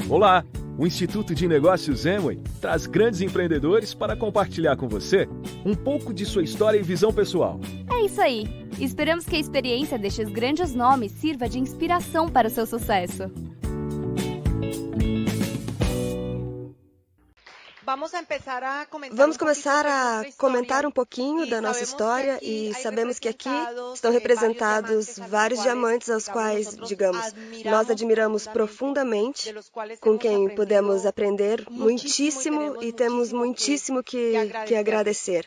Olá! O Instituto de Negócios Amway traz grandes empreendedores para compartilhar com você um pouco de sua história e visão pessoal. É isso aí! Esperamos que a experiência destes grandes nomes sirva de inspiração para o seu sucesso. Vamos começar a comentar um pouquinho da nossa história e sabemos que aqui estão representados vários diamantes aos quais, digamos, nós admiramos profundamente, com quem podemos aprender muitíssimo e temos muitíssimo que agradecer.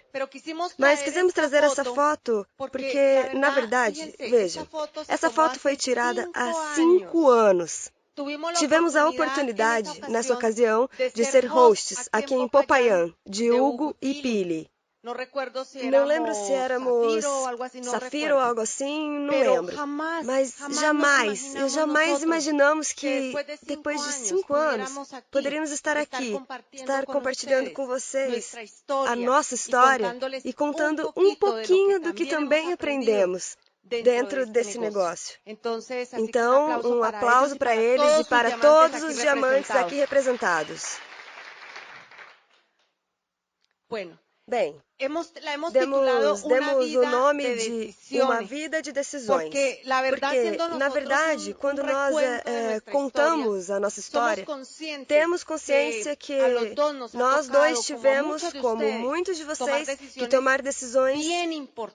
Mas quisemos trazer essa foto porque, na verdade, veja, essa foto foi tirada há 5 anos. Tivemos a oportunidade, nessa ocasião, de ser hosts aqui em Popayán, de Hugo e Pili. Não lembro se éramos Safira ou algo assim, não lembro. Mas jamais imaginamos que, depois de 5 anos, poderíamos estar aqui, estar compartilhando com vocês a nossa história e contando um pouquinho do que também aprendemos dentro desse negócio. Então, um aplauso para eles e para todos os diamantes aqui representados. Bem, demos o nome de Uma Vida de Decisões, porque, na verdade, quando nós contamos a nossa história, temos consciência que nós dois tivemos, como muitos de vocês, que tomar decisões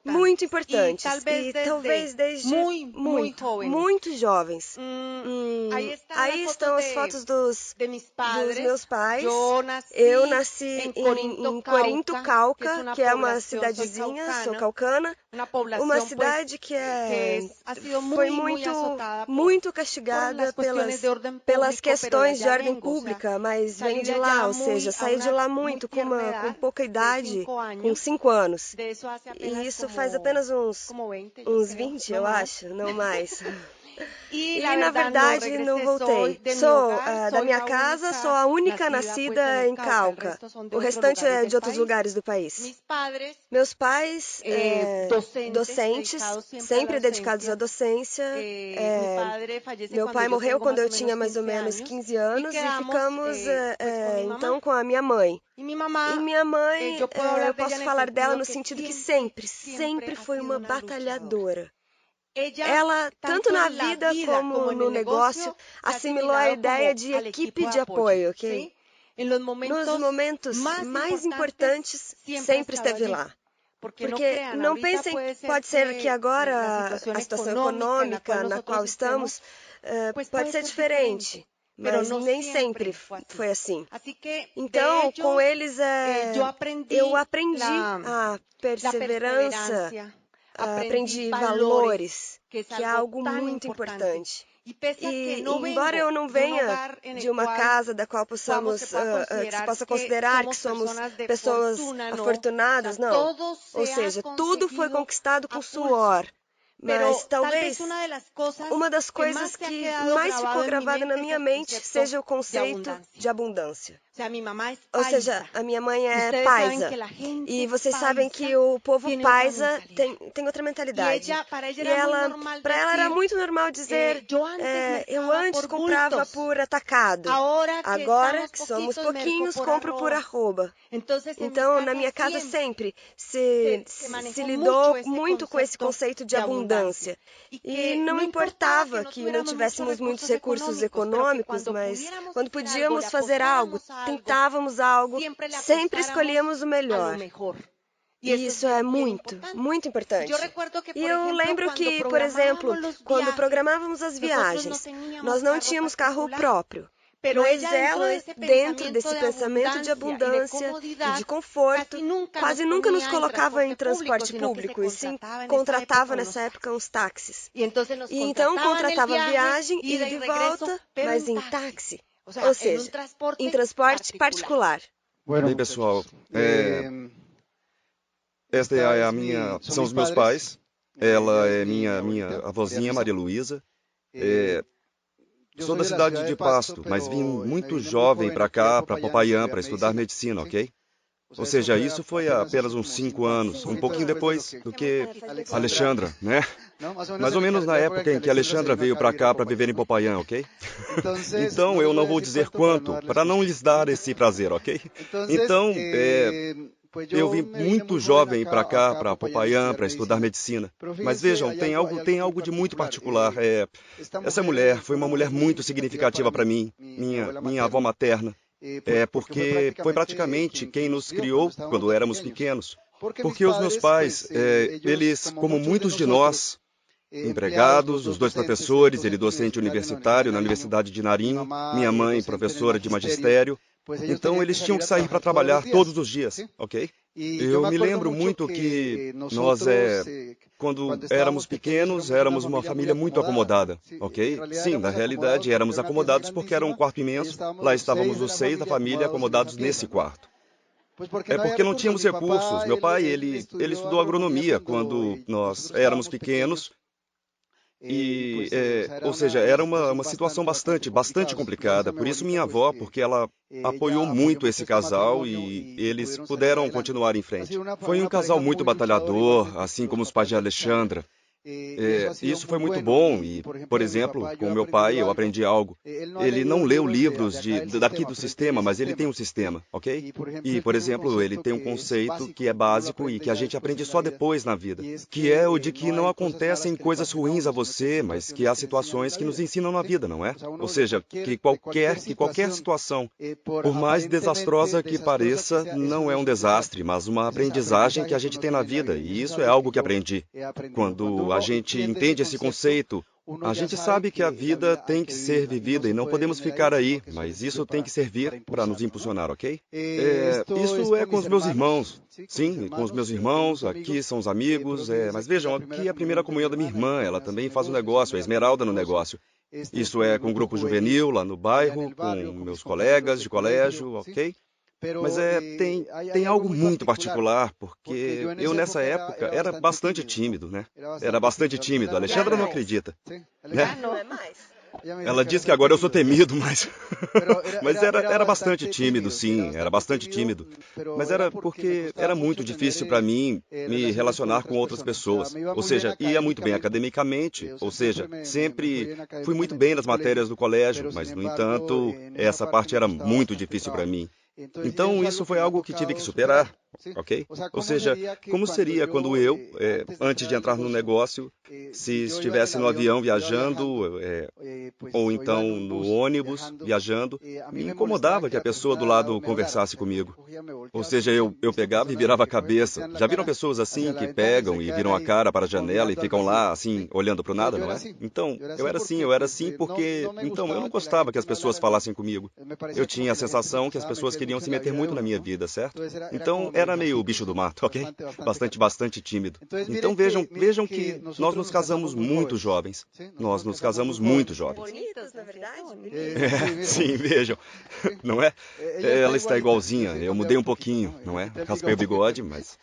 muito importantes e talvez desde muito jovens. Aí estão as fotos dos meus pais. Eu nasci em Corinto, Cauca, que é uma cidadezinha, sou caucana, uma cidade que foi muito castigada pelas questões de ordem pública, mas vem de lá, ou seja, saí de lá muito, com pouca idade, com 5 anos. E isso faz apenas uns 20, eu acho, não mais. E, na verdade, não voltei. Sou da minha casa, sou a única nascida em Cauca. O restante é de outros lugares do país. Meus pais, docentes, sempre dedicados à docência. Meu pai morreu quando eu tinha mais ou menos 15 anos e ficamos, então, com a minha mãe. E minha mãe, eu posso falar dela no sentido que sempre foi uma batalhadora. Ela, tanto na vida como no negócio, assimilou a ideia de equipe de apoio, ok? Nos momentos mais importantes, sempre esteve lá. Porque não pensem, pode ser que agora a situação econômica na qual estamos pode ser diferente. Mas nem sempre foi assim. Então, com eles, eu aprendi a perseverança, aprendi valores, que é algo muito importante. E embora eu não venha de uma casa da qual possamos, que se possa considerar que somos pessoas afortunadas, não. Ou seja, tudo foi conquistado com suor. Mas talvez uma das coisas que mais ficou gravada na minha mente seja o conceito de abundância. Ou seja, a minha mãe é paisa. E vocês sabem que o povo paisa tem outra mentalidade. E para ela era muito normal dizer, eu antes comprava por atacado. Agora, que somos pouquinhos, compro por arroba. Então, na minha casa sempre se lidou muito com esse conceito de abundância. E não importava que não tivéssemos muitos recursos econômicos, mas quando podíamos fazer algo, tentávamos algo, sempre escolhíamos o melhor. E isso é muito importante. E eu lembro que, por exemplo, quando programávamos as viagens, nós não tínhamos carro próprio. Mas ela, dentro desse pensamento de abundância e de conforto, quase nunca nos colocava em transporte público, e sim contratava nessa época uns táxis. E então contratava a viagem, ida de volta, mas em táxi. Ou seja, em transporte particular. Bem, pessoal, esta é são os meus pais. Ela é minha avózinha, Maria Luísa. Sou da cidade de Pasto, mas vim muito jovem para cá, para Popayán, para estudar medicina, ok? Ou seja, isso foi há apenas uns 5 anos, um pouquinho depois do que Alexandra, né? Mais ou menos na época em que Alexandra veio para cá para viver em Popayán, ok? Então, eu não vou dizer quanto, para não lhes dar esse prazer, ok? Então, eu vim muito jovem para cá, para Popayán, para estudar medicina. Mas vejam, tem algo de muito particular. Essa mulher foi uma mulher muito significativa para mim, minha avó materna. Porque foi praticamente quem nos criou quando éramos pequenos. Porque os meus pais, eles, como muitos de nós, empregados, os 2 professores, ele docente universitário na Universidade de Nariño, minha mãe professora de magistério. Então, eles tinham que sair para trabalhar todos os dias, ok? Eu me lembro muito que nós, quando éramos pequenos, éramos uma família muito acomodada, ok? Sim, na realidade, éramos acomodados porque era um quarto imenso, lá estávamos os 6 da família acomodados nesse quarto. Porque não tínhamos recursos. Meu pai, ele estudou agronomia quando nós éramos pequenos. Ou seja, era uma situação bastante complicada. Por isso minha avó, porque ela apoiou muito esse casal e eles puderam continuar em frente. Foi um casal muito batalhador, assim como os pais de Alexandra. Isso foi muito bom e, por exemplo, com o meu pai eu aprendi algo. Ele não leu livros daqui do sistema, mas ele tem um sistema, ok? E, por exemplo, ele tem um conceito que é básico e que a gente aprende só depois na vida, que é o de que não acontecem coisas ruins a você, mas que há situações que nos ensinam na vida, não é? Ou seja, que qualquer situação, por mais desastrosa que pareça, não é um desastre, mas uma aprendizagem que a gente tem na vida, e isso é algo que aprendi. Quando a gente entende esse conceito, a gente sabe que a vida tem que ser vivida e não podemos ficar aí, mas isso tem que servir para nos impulsionar, ok? Isso é com os meus irmãos. Sim, com os meus irmãos, aqui são os amigos, mas vejam, aqui é a primeira comunhão da minha irmã, ela também faz um negócio, a Esmeralda no negócio. Isso é com o grupo juvenil lá no bairro, com meus colegas de colégio, ok? Mas tem algo muito particular, porque eu nessa época era bastante tímido, né? Era bastante tímido. A Alexandra não acredita. Né? Não é mais. Ela diz que agora eu sou temido, mas era bastante tímido, sim, era bastante tímido. Mas era porque era muito difícil para mim me relacionar com outras pessoas. Ou seja, ia muito bem academicamente, ou seja, sempre fui muito bem nas matérias do colégio, mas, no entanto, essa parte era muito difícil para mim. Então, isso foi algo que tive que superar, ok? Ou seja, como seria quando eu, antes de entrar no negócio, se estivesse no avião viajando, ou então no ônibus viajando, me incomodava que a pessoa do lado conversasse comigo. Ou seja, eu pegava e virava a cabeça. Já viram pessoas assim que pegam e viram a cara para a janela e ficam lá, assim, olhando para o nada, não é? Então, eu era assim porque... Então, eu não gostava que as pessoas falassem comigo. Eu tinha a sensação que as pessoas queriam se meter muito na minha vida, certo? Então, era meio bicho do mato, ok? Bastante tímido. Então, vejam que nós nos casamos muito jovens. Nós nos casamos muito jovens. Bonitos, na verdade? Sim, vejam. Não é? Ela está igualzinha. Eu mudei um pouquinho, não é? Raspei o bigode, mas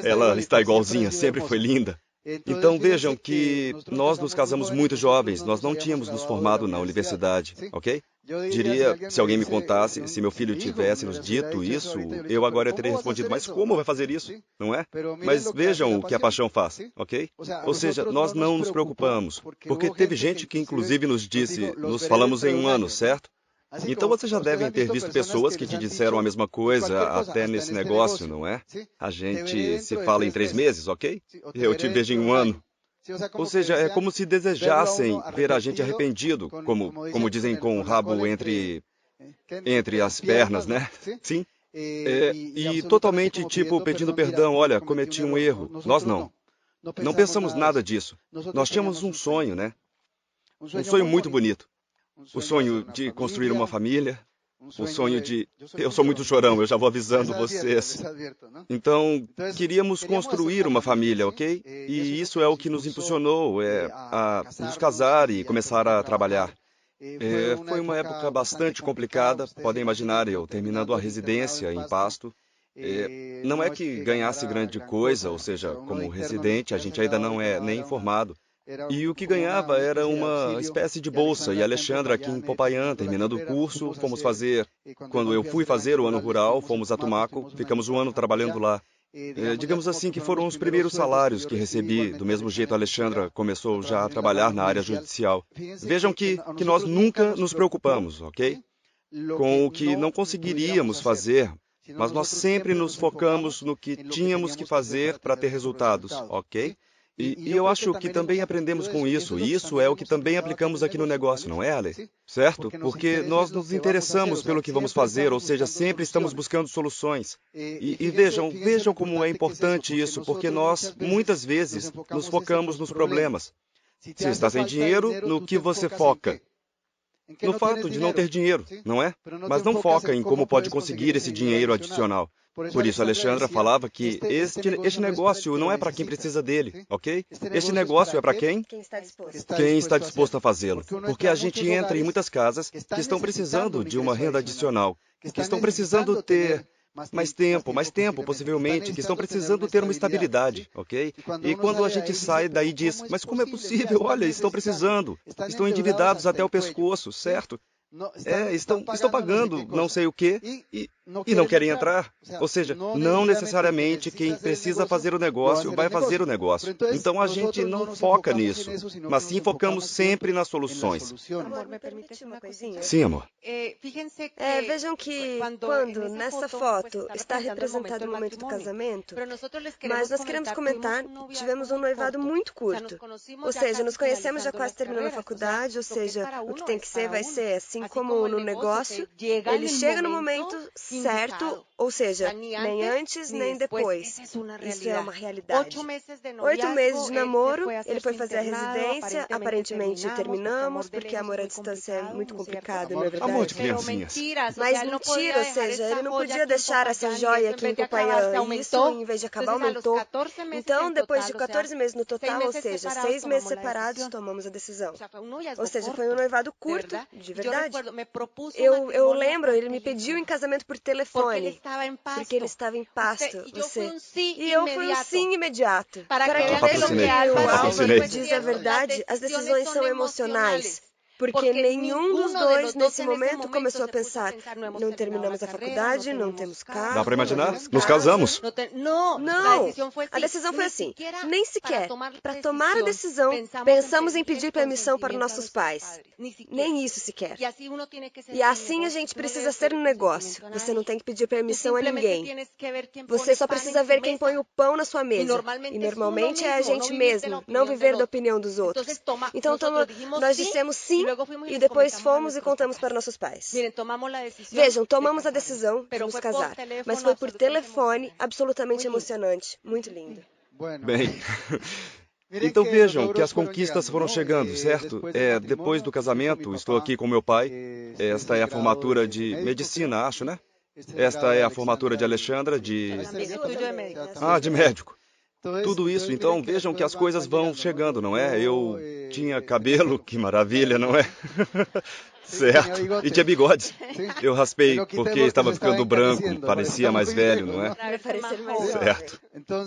ela está igualzinha, sempre foi linda. Então vejam que nós nos casamos muito jovens, nós não tínhamos nos formado na universidade, ok? Diria, se alguém me contasse, se meu filho tivesse nos dito isso, eu agora teria respondido, mas como vai fazer isso? Não é? Mas vejam o que a paixão faz, ok? Ou seja, nós não nos preocupamos, porque teve gente que inclusive nos disse, nos falamos em um ano, certo? Então vocês já devem ter visto pessoas que te disseram a mesma coisa até nesse negócio, não é? A gente se fala em 3 meses, ok? Eu te vejo em um ano. Ou seja, é como se desejassem ver a gente arrependido, como dizem, com o rabo entre as pernas, né? Sim. E totalmente, tipo, pedindo perdão, olha, cometi um erro. Nós não. Não pensamos nada disso. Nós tínhamos um sonho, né? Um sonho muito bonito. O sonho de construir uma família, o sonho de... Eu sou muito chorão, eu já vou avisando vocês. Então, queríamos construir uma família, ok? E isso é o que nos impulsionou, a nos casar e começar a trabalhar. Foi uma época bastante complicada, podem imaginar, eu terminando a residência em Pasto. Não é que ganhasse grande coisa, ou seja, como residente, a gente ainda não é nem formado. E o que ganhava era uma espécie de bolsa. E a Alexandra, aqui em Popayán, terminando o curso, fomos fazer... Quando eu fui fazer o ano rural, fomos a Tumaco, ficamos um ano trabalhando lá. Digamos assim que foram os primeiros salários que recebi. Do mesmo jeito, a Alexandra começou já a trabalhar na área judicial. Vejam que nós nunca nos preocupamos, ok? Com o que não conseguiríamos fazer, mas nós sempre nos focamos no que tínhamos que fazer para ter resultados, ok? E eu acho que também aprendemos com isso, e isso é o que também aplicamos aqui no negócio, não é, Ale? Certo? Porque nós nos interessamos pelo que vamos fazer, ou seja, sempre estamos buscando soluções. E vejam como é importante isso, porque nós, muitas vezes, nos focamos nos problemas. Se está sem dinheiro, no que você foca? No fato de não ter dinheiro, não é? Mas não foca em como pode conseguir esse dinheiro adicional. Por isso, a Alexandra falava que este negócio não é para quem precisa dele, ok? Este negócio é para quem? Quem está disposto a fazê-lo. Porque a gente entra em muitas casas que estão precisando de uma renda adicional, que estão precisando ter mais tempo, possivelmente, que estão precisando ter uma estabilidade, ok? E quando a gente sai daí diz, mas como é possível? Olha, estão precisando, estão endividados até o pescoço, certo? Estão pagando não sei o quê e não querem entrar. Ou seja, não necessariamente quem precisa fazer o negócio vai fazer o negócio. Então a gente não foca nisso, mas sim focamos sempre nas soluções. Amor, me permite uma coisinha? Sim, amor. Vejam que quando nessa foto está representado o momento do casamento, mas nós queremos comentar, tivemos um noivado muito curto. Ou seja, nos conhecemos já quase terminando a faculdade, ou seja, o que tem que ser vai ser assim como no negócio, ele chega no momento certo, ou seja, nem antes nem depois. Isso é uma realidade. 8 meses de namoro, ele foi fazer a residência, aparentemente terminamos, porque amor à distância é muito complicado, não é verdade? Amor de criancinhas. Mas mentira, ou seja, ele não podia deixar essa joia aqui em Popayán, e isso, em vez de acabar, aumentou. Então, depois de 14 meses no total, ou seja, 6 meses separados, tomamos a decisão. Ou seja, foi um noivado curto, de verdade. Eu lembro, ele me pediu em casamento por telefone, porque ele estava em Pasto. E eu fui um sim imediato. Para que o Álvaro diz a verdade, as decisões são emocionais. Porque nenhum dos dois, nesse momento, começou a pensar, não terminamos a faculdade, não temos carro. Dá para imaginar? Nos casamos. Não, a decisão foi assim, nem sequer. Para tomar a decisão, pensamos em pedir permissão para nossos pais. Nem isso sequer. E assim a gente precisa ser no negócio. Você não tem que pedir permissão a ninguém. Você só precisa ver quem põe o pão na sua mesa. E normalmente é a gente mesmo, não viver da opinião dos outros. Então nós dissemos sim, e depois fomos e contamos para nossos pais. Vejam, tomamos a decisão de nos casar, mas foi por telefone, absolutamente emocionante, muito lindo. Bem, então vejam que as conquistas foram chegando, certo? Depois do casamento, estou aqui com meu pai. Esta é a formatura de medicina, acho, né? Esta é a formatura de Alexandra, de médico. Tudo isso, então, vejam que as coisas vão chegando, não é? Eu tinha cabelo, que maravilha, não é? Certo. E tinha bigodes. Eu raspei porque estava ficando branco, parecia mais velho, não é? Certo.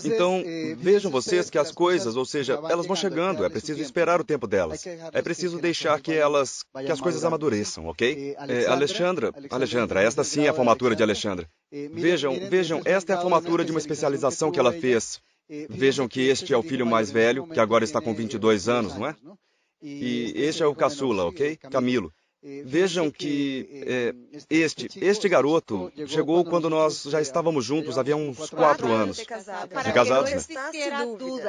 Então, vejam vocês que as coisas, ou seja, elas vão chegando, é preciso esperar o tempo delas. É preciso deixar que as coisas amadureçam, ok? Alexandra, esta sim é a formatura de Alexandra. Vejam, esta é a formatura de uma especialização que ela fez. Vejam que este é o filho mais velho, que agora está com 22 anos, não é? E este é o caçula, ok? Camilo. Vejam que este garoto chegou quando nós já estávamos juntos, havia uns 4 anos. De casados, né?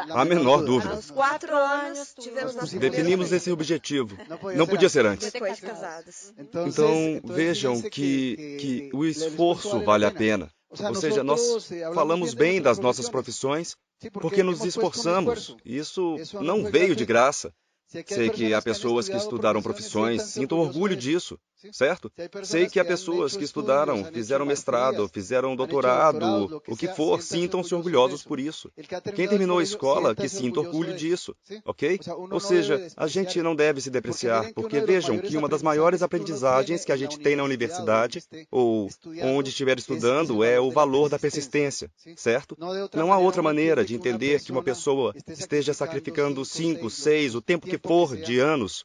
A menor dúvida. Aos 4 anos, tivemos nosso Definimos esse objetivo. Não podia ser antes. Depois de casados. Então, vejam que o esforço vale a pena. Ou seja, nós falamos bem das nossas profissões porque nos esforçamos. Isso não veio de graça. Sei que há pessoas que estudaram profissões, sintam orgulho disso, certo? Sei que há pessoas que estudaram, fizeram mestrado, fizeram doutorado, o que for, sintam-se orgulhosos por isso. Quem terminou a escola, que sinta orgulho disso, ok? Ou seja, a gente não deve se depreciar, porque vejam que uma das maiores aprendizagens que a gente tem na universidade, ou onde estiver estudando, é o valor da persistência, certo? Não há outra maneira de entender que uma pessoa esteja sacrificando 5, 6, o tempo que for de anos,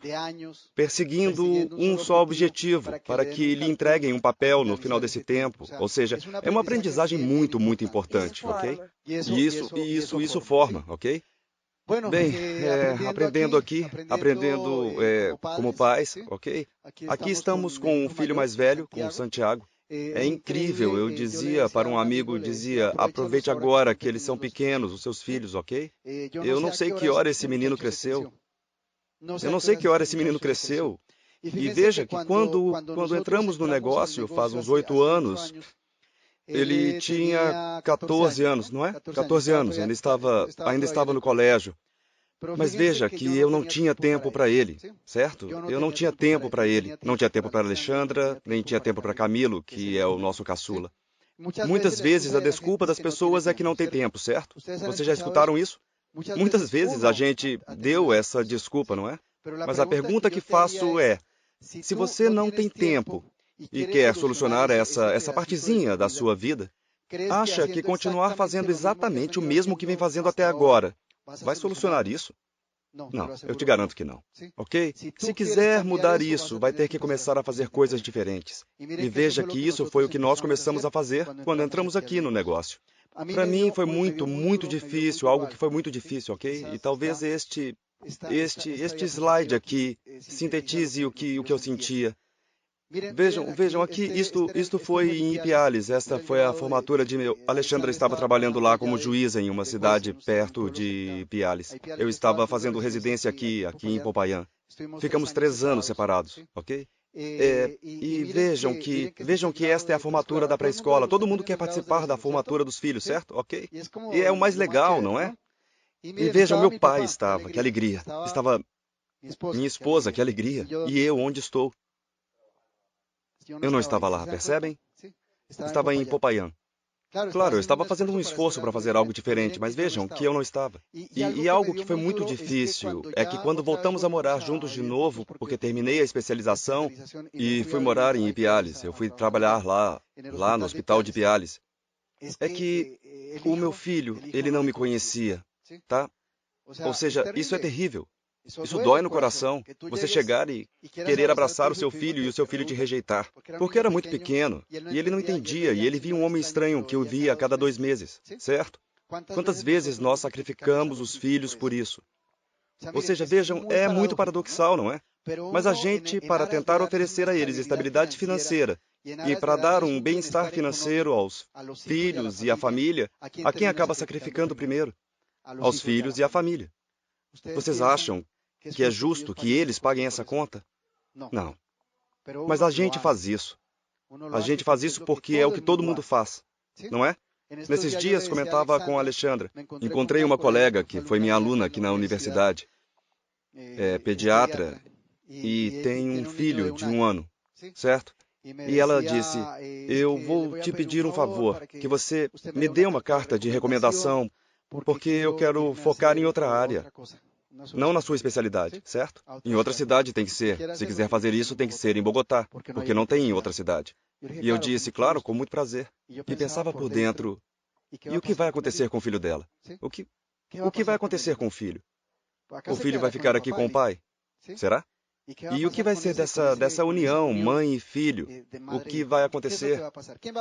perseguindo um só objetivo, para que lhe entreguem um papel no final desse tempo. Ou seja, é uma aprendizagem muito, muito importante, ok? E isso forma, ok? Bem, aprendendo aqui, como pais, ok? Aqui estamos com o filho mais velho, com o Santiago. É incrível, eu dizia para um amigo, aproveite agora que eles são pequenos, os seus filhos, ok? Eu não sei que hora esse menino cresceu. E veja que quando entramos no negócio, faz uns 8 anos, ele tinha 14 anos, não é? 14 anos, ainda estava no colégio. Mas veja que eu não tinha tempo para ele, certo? Eu não tinha tempo para ele. Não tinha tempo para Alexandra, nem tinha tempo para Camilo, que é o nosso caçula. Muitas vezes a desculpa das pessoas é que não tem tempo, certo? Vocês já escutaram isso? Muitas vezes a gente deu essa desculpa, não é? Mas a pergunta que faço é, se você não tem tempo e quer solucionar essa partezinha da sua vida, acha que continuar fazendo exatamente o mesmo que vem fazendo até agora vai solucionar isso? Não, eu te garanto que não, ok? Se quiser mudar isso, vai ter que começar a fazer coisas diferentes. E veja que isso foi o que nós começamos a fazer quando entramos aqui no negócio. Para mim foi muito, muito difícil, algo que foi muito difícil, ok? E talvez este slide aqui sintetize o que eu sentia. Vejam aqui, isto foi em Ipiales, esta foi a formatura de meu... Alexandra estava trabalhando lá como juíza em uma cidade perto de Ipiales. Eu estava fazendo residência aqui em Popayán. Ficamos 3 anos separados, ok? E vejam que esta é a formatura da pré-escola. Todo mundo quer participar da formatura dos filhos, certo? Ok? E é o mais legal, não é? E vejam, meu pai estava, que alegria. Estava minha esposa, que alegria. E eu, onde estou? Eu não estava lá, percebem? Estava em Popayán. Claro, eu estava fazendo um esforço para fazer algo diferente, mas vejam que eu não estava. E algo que foi muito difícil é que quando voltamos a morar juntos de novo, porque terminei a especialização e fui morar em Ipiales, eu fui trabalhar lá no hospital de Ipiales, é que o meu filho, ele não me conhecia, tá? Ou seja, isso é terrível. Isso dói no coração, você chegar e querer abraçar o seu filho e o seu filho te rejeitar. Porque era muito pequeno, e ele não entendia, e ele via um homem estranho que eu via a cada 2 meses, certo? Quantas vezes nós sacrificamos os filhos por isso? Ou seja, vejam, é muito paradoxal, não é? Mas a gente, para tentar oferecer a eles estabilidade financeira e para dar um bem-estar financeiro aos filhos e à família, a quem acaba sacrificando primeiro? Aos filhos e à família. Vocês acham que é justo que eles paguem essa conta? Não. Mas a gente faz isso. A gente faz isso porque é o que todo mundo faz, não é? Nesses dias, comentava com a Alexandra. Encontrei uma colega que foi minha aluna aqui na universidade. É pediatra e tem um filho de 1 ano, certo? E ela disse, eu vou te pedir um favor, que você me dê uma carta de recomendação, porque eu quero focar em outra área. Não na sua especialidade, certo? Em outra cidade tem que ser. Se quiser fazer isso, tem que ser em Bogotá, porque não tem em outra cidade. E eu disse, claro, com muito prazer. E pensava por dentro, e o que vai acontecer com o filho dela? O que vai acontecer com o filho? O filho vai ficar aqui com o pai? Será? E o que vai ser dessa união, mãe e filho? O que vai acontecer?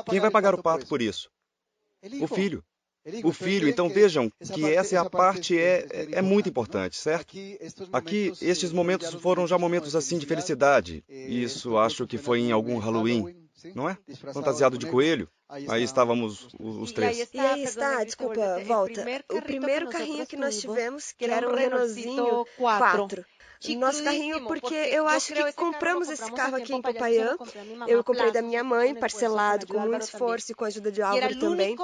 Quem vai pagar o pato por isso? O filho. O filho, então vejam que essa é a parte, é muito importante, certo? Aqui, estes momentos foram já momentos assim de felicidade. Isso acho que foi em algum Halloween, não é? Fantasiado de coelho. Aí estávamos os 3. E aí está, desculpa, volta. O primeiro carrinho que nós tivemos, que era um Renaultzinho 4. Nosso carrinho, porque eu acho que compramos esse carro aqui em Popayán. Eu comprei da minha mãe, parcelado, com muito esforço e com a ajuda de Álvaro também.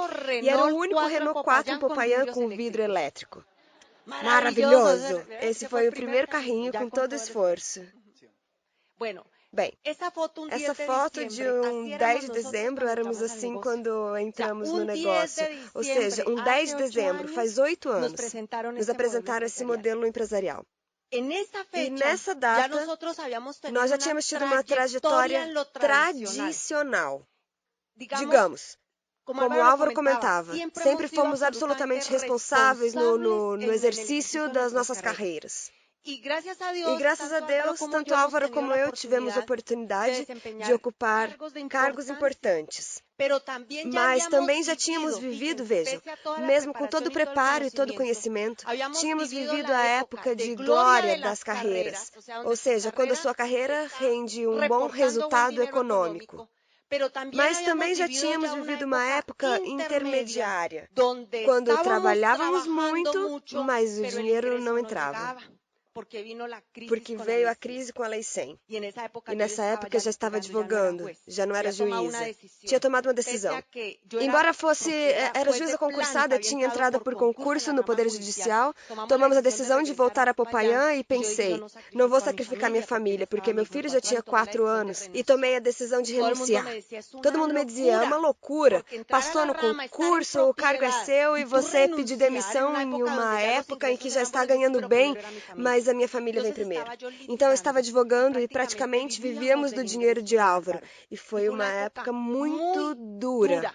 E era o único Renault 4 em Popayán com vidro elétrico. Maravilhoso! Esse foi o primeiro carrinho com todo esforço. Bem, essa foto de um 10 de dezembro, éramos assim quando entramos no negócio. Ou seja, um 10 de dezembro, faz 8 anos, nos apresentaram esse modelo empresarial. E nessa data, nós já tínhamos tido uma trajetória tradicional. Digamos, como o Álvaro comentava, sempre fomos absolutamente responsáveis no exercício das nossas carreiras. E graças a Deus, tanto Álvaro como eu tivemos oportunidade de ocupar cargos importantes. Mas também já tínhamos vivido, vejam, mesmo com todo o preparo e todo o conhecimento, tínhamos vivido a época de glória das carreiras, ou seja, quando a sua carreira rende um bom resultado econômico. Mas também já tínhamos vivido uma época intermediária, quando trabalhávamos muito, mas o dinheiro não entrava. Porque veio a crise com a Lei 100. E nessa época eu já estava advogando, já não era juíza. Tinha tomado uma decisão. Embora era juíza concursada, tinha entrado por concurso no Poder Judicial, tomamos a decisão de voltar a Popayán e pensei, não vou sacrificar minha família, porque meu filho já tinha 4 anos, e tomei a decisão de renunciar. Todo mundo me dizia, é uma loucura, passou no concurso, o cargo é seu e você pedir demissão em uma época em que já está ganhando bem, mas a minha família vem primeiro. Então eu estava advogando e praticamente vivíamos do dinheiro de Álvaro. E foi uma época muito dura.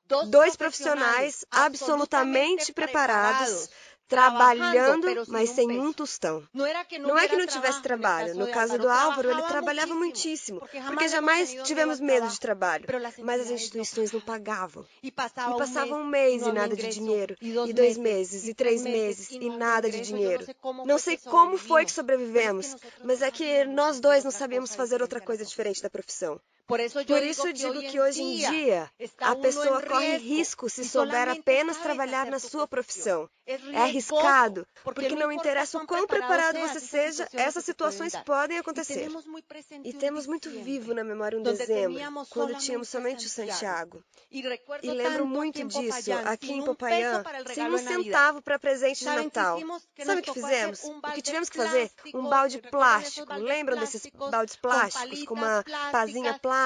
2 profissionais absolutamente preparados, trabalhando, mas sem um tostão. Não é que não tivesse trabalho. No caso do Álvaro, ele trabalhava muitíssimo, porque jamais tivemos medo de trabalho. Mas as instituições não pagavam. E passavam um mês e nada de dinheiro, e 2 meses, e 3 meses, e nada de dinheiro. Não sei como foi que sobrevivemos, mas é que nós 2 não sabíamos fazer outra coisa diferente da profissão. Por isso digo que hoje em dia a pessoa corre risco se souber apenas trabalhar na sua profissão. É arriscado, porque não interessa o quão preparado você seja, essas situações podem acontecer. E temos muito vivo na memória um dezembro, quando tínhamos somente o Santiago. E lembro muito disso, aqui em Popayán, sem um centavo para presente de Natal. Sabe o que fizemos? O que tivemos que fazer? Um balde plástico. Lembram desses baldes plásticos com uma pazinha plástica?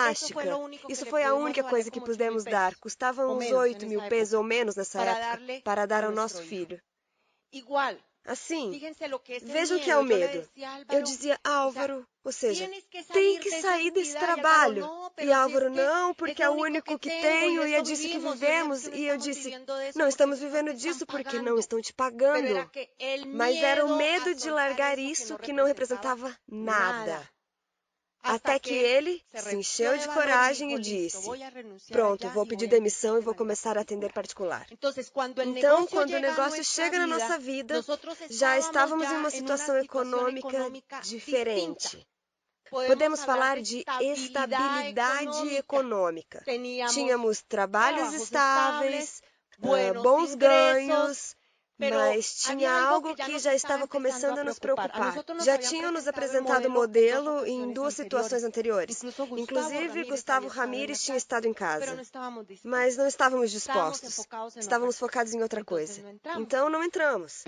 Isso foi a única coisa que pudemos dar. Custava uns 8 mil pesos ou menos nessa época para dar ao nosso filho. Assim, vejam o que é o medo. Eu dizia, Álvaro, ou seja, tem que sair desse trabalho. E Álvaro, não, porque é o único que tenho e é disso que vivemos. E eu disse, não estamos vivendo disso porque não estão te pagando. Mas era o medo de largar isso que não representava nada. Até que ele se encheu de coragem e disse, pronto, vou pedir demissão e vou começar a atender particular. Então, quando o negócio chega na nossa vida, já estávamos em uma situação econômica diferente. Podemos falar de estabilidade econômica. Tínhamos trabalhos estáveis, bons ganhos, mas tinha algo que já estava começando a nos preocupar. Já tinham nos apresentado o modelo em 2 situações anteriores. Inclusive, Gustavo Ramírez tinha estado em casa. Mas não estávamos dispostos. Estávamos focados em outra coisa. Então, não entramos.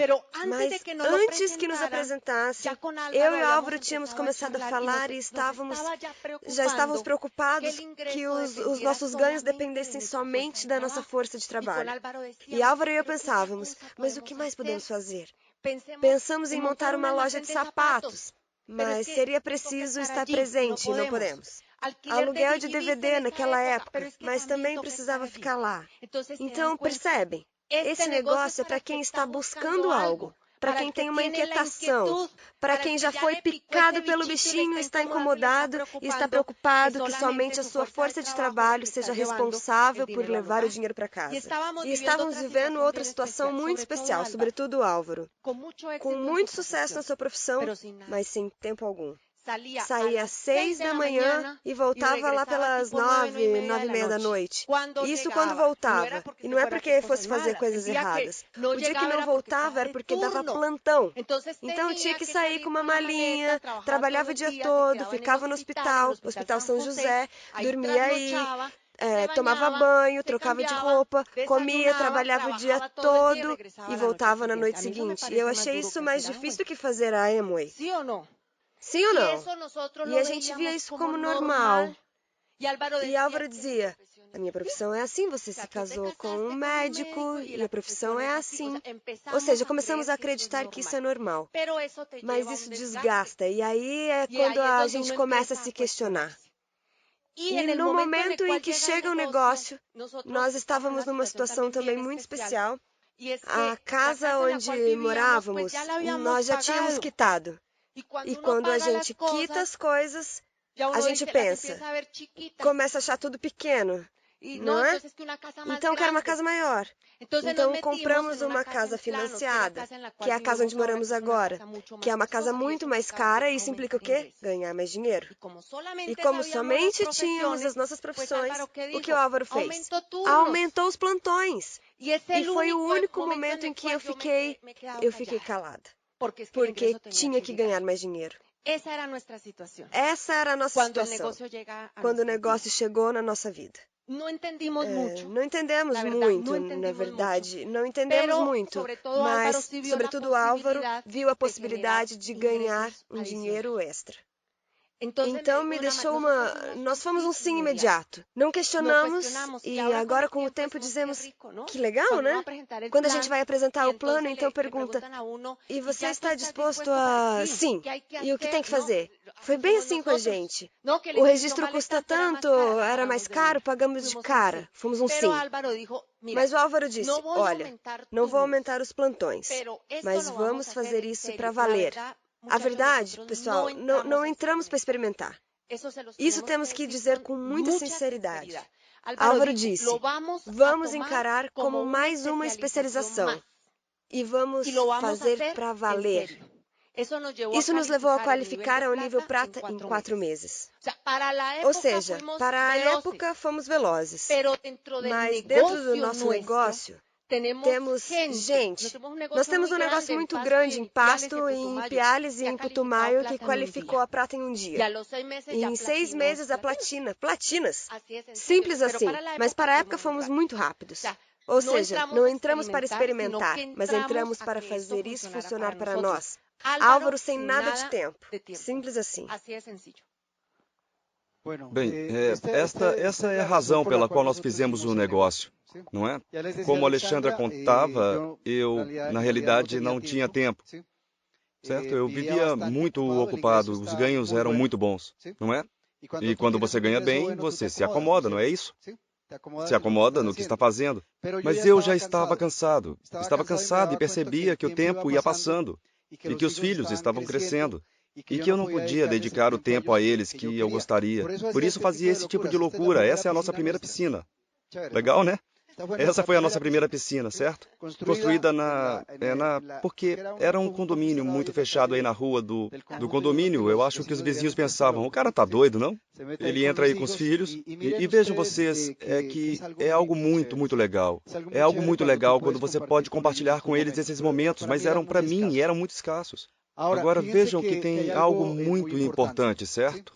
Mas antes que nos apresentassem, eu e Álvaro tínhamos começado a falar e já estávamos preocupados que os nossos ganhos dependessem somente da nossa força de trabalho. E Álvaro e eu pensávamos, mas o que mais podemos fazer? Pensamos em montar uma loja de sapatos, mas seria preciso estar presente e não podemos. Aluguel de DVD naquela época, mas também precisava ficar lá. Então, percebem? Esse negócio é para quem está buscando algo. Para quem tem uma inquietação, para quem já foi picado pelo bichinho e está incomodado e está preocupado que somente a sua força de trabalho seja responsável por levar o dinheiro para casa. E estávamos vivendo outra situação muito especial, sobretudo o Álvaro, com muito sucesso na sua profissão, mas sem tempo algum. Saía às 6 da manhã e voltava lá pelas 9, 9:30 da noite. Isso quando voltava. E não é porque fosse fazer coisas erradas. O dia que não voltava era porque dava plantão. Então eu tinha que sair com uma malinha, trabalhava o dia todo, ficava no Hospital São José, dormia aí. tomava banho, trocava de roupa, comia, trabalhava o dia todo e voltava na noite seguinte. E eu achei isso mais difícil do que fazer a Amway. Sim ou não? E a gente via isso como normal. E Álvaro dizia, a minha profissão é assim, você se casou com um médico e a profissão é assim. Ou seja, começamos a acreditar que isso é normal. Mas isso desgasta, e aí é quando a gente começa a se questionar. E no momento em que chega o negócio, nós estávamos numa situação também muito especial. A casa onde morávamos, nós já tínhamos quitado. E quando a gente quita as coisas, a gente pensa, começa a achar tudo pequeno, não é? Então, eu quero uma casa maior. Então, compramos uma casa financiada, que é a casa onde moramos agora, que é uma casa muito mais cara, e isso implica o quê? Ganhar mais dinheiro. E como somente tínhamos as nossas profissões, o que o Álvaro fez? Aumentou os plantões. E foi o único momento em que eu fiquei calada, porque tinha que ganhar mais dinheiro. Essa era a nossa situação quando o negócio chegou na nossa vida. Não entendemos muito, na verdade. Não entendemos muito, mas, sobretudo, o Álvaro viu a possibilidade de ganhar um dinheiro extra. Então me deixou Nós fomos um sim imediato. Não questionamos e agora com o tempo dizemos, que legal, né? Quando a gente vai apresentar o plano, então pergunta, e você está disposto a... Sim. E o que tem que fazer? Foi bem assim com a gente. O registro custa tanto, era mais caro, pagamos de cara. Fomos um sim. Mas o Álvaro disse, olha, não vou aumentar os plantões, mas vamos fazer isso para valer. A verdade, pessoal, não entramos para experimentar. Isso temos que dizer com muita sinceridade. Álvaro disse, vamos encarar como mais uma especialização e vamos fazer para valer. Isso nos levou a qualificar ao nível prata em 4 meses. Ou seja, para a época fomos velozes, mas dentro do nosso negócio, nós temos um negócio muito grande em Pasto, em Ipiales e em Putumayo que qualificou a prata em um dia. E em 6 meses a platinas. Simples assim, mas para a época fomos muito rápidos. Ou seja, não entramos para experimentar, mas entramos para fazer isso funcionar para nós. Álvaro sem nada de tempo. Simples assim. Bem, essa é a razão pela qual nós fizemos o negócio, não é? Como a Alexandra contava, eu, na realidade, não tinha tempo, certo? Eu vivia muito ocupado, os ganhos eram muito bons, não é? E quando você ganha bem, você se acomoda, não é isso? Se acomoda no que está fazendo. Mas eu já estava cansado e percebia que o tempo ia passando e que os filhos estavam crescendo. E que eu não podia dedicar o tempo a eles que eu gostaria. Por isso fazia esse tipo de loucura. Essa é a nossa primeira piscina. Legal, né? Essa foi a nossa primeira piscina, certo? Construída porque era um condomínio muito fechado aí na rua do condomínio. Eu acho que os vizinhos pensavam, o cara tá doido, não? Ele entra aí com os filhos e vejam vocês, que é algo muito, muito legal. É algo muito legal quando você pode compartilhar com eles esses momentos, mas eram para mim e eram muito escassos. Agora vejam que tem algo muito importante, certo?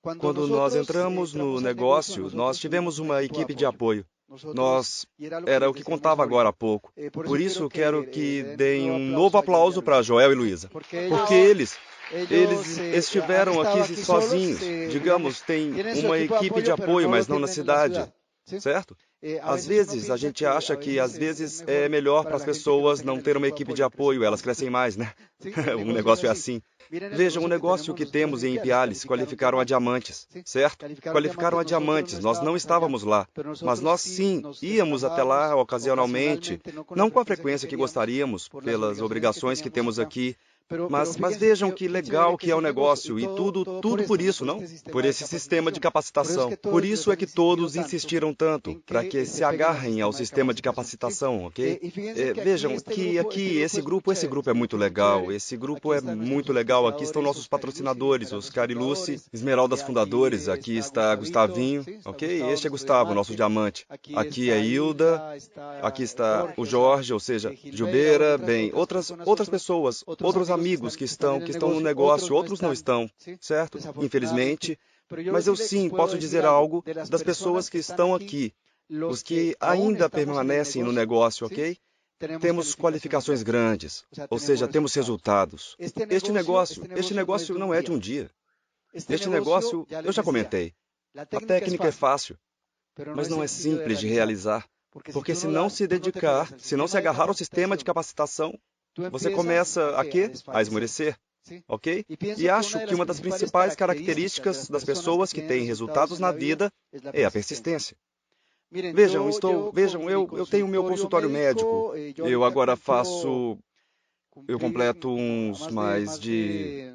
Quando nós entramos no negócio, nós tivemos uma equipe de apoio. Era o que contava agora há pouco. Por isso quero que deem um novo aplauso para Joel e Luísa. Porque eles estiveram aqui sozinhos. Digamos, tem uma equipe de apoio, mas não na cidade. Certo? Às vezes, a gente acha que às vezes é melhor para as pessoas não ter uma equipe de apoio, elas crescem mais, né? O negócio é assim. Vejam, o negócio que temos em Ipiales qualificaram a diamantes, certo? Qualificaram a diamantes, nós não estávamos lá, mas nós sim, íamos até lá ocasionalmente, não com a frequência que gostaríamos, pelas obrigações que temos aqui. Mas vejam que legal que é o negócio, e tudo por isso, não? Por esse sistema de capacitação. Por isso é que todos insistiram tanto, para que se agarrem ao sistema de capacitação, ok? Vejam que aqui, esse grupo é muito legal, aqui estão nossos patrocinadores, Oscar e Lucy, Esmeraldas Fundadores, aqui está Gustavinho, ok? Este é Gustavo, nosso diamante. Aqui é Hilda, aqui está o Jorge, ou seja, Gilbeira, bem, outras pessoas, outros amigos que estão no negócio, outros não estão, certo? Infelizmente, Mas eu sim posso dizer algo das pessoas que estão aqui, os que ainda permanecem no negócio, ok? Temos qualificações grandes, ou seja, temos resultados. Este negócio não é de um dia. Este negócio, eu já comentei, a técnica é fácil, mas não é simples de realizar. Porque se não se dedicar, se não se agarrar ao sistema de capacitação, você começa a quê? A esmorecer, ok? E acho que uma das principais características das pessoas que têm resultados na vida é a persistência. Vejam, eu tenho meu consultório médico. Eu agora eu completo mais de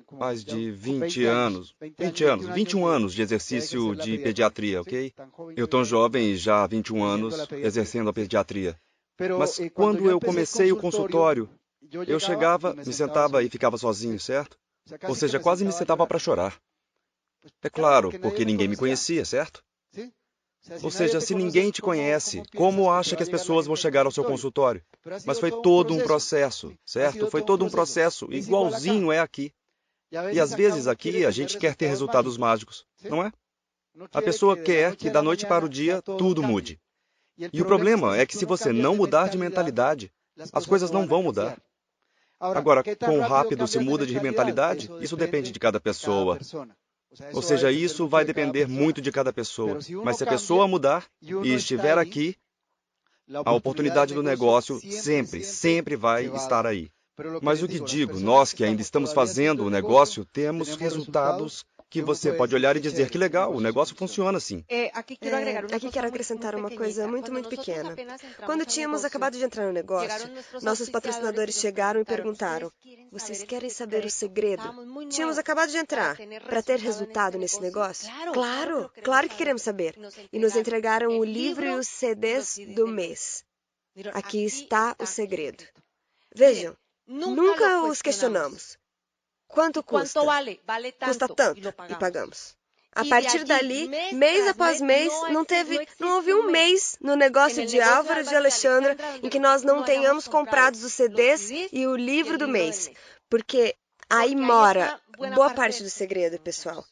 21 anos de exercício de pediatria, ok? Eu tão jovem e já há 21 anos exercendo a pediatria. Mas quando eu comecei o consultório, eu chegava, me sentava e ficava sozinho, certo? Ou seja, quase me sentava para chorar. É claro, porque ninguém me conhecia, certo? Ou seja, se ninguém te conhece, como acha que as pessoas vão chegar ao seu consultório? Mas foi todo um processo, certo? Foi todo um processo, igualzinho é aqui. E às vezes aqui a gente quer ter resultados mágicos, não é? A pessoa quer que da noite para o dia tudo mude. E o problema é que se você não mudar de mentalidade, as coisas não vão mudar. Agora, quão rápido se muda de mentalidade, isso depende de cada pessoa. Ou seja, isso vai depender muito de cada pessoa. Mas se a pessoa mudar e estiver aqui, a oportunidade do negócio sempre vai estar aí. Mas o que digo, nós que ainda estamos fazendo o negócio, temos resultados que você pode olhar e dizer que legal, o negócio funciona assim. Aqui quero acrescentar uma coisa muito pequena. Quando tínhamos acabado de entrar no negócio, nossos patrocinadores chegaram e perguntaram: vocês querem saber o segredo? Tínhamos acabado de entrar. Para ter resultado nesse negócio? Claro que queremos saber. E nos entregaram o livro e os CDs do mês. Aqui está o segredo. Vejam, nunca os questionamos. Quanto custa? Custa tanto e pagamos. A partir dali, mês após mês, não houve um mês no negócio de Álvaro e de Alexandra em que nós não tenhamos comprado os CDs e o livro do mês. Porque aí mora boa parte do segredo, pessoal.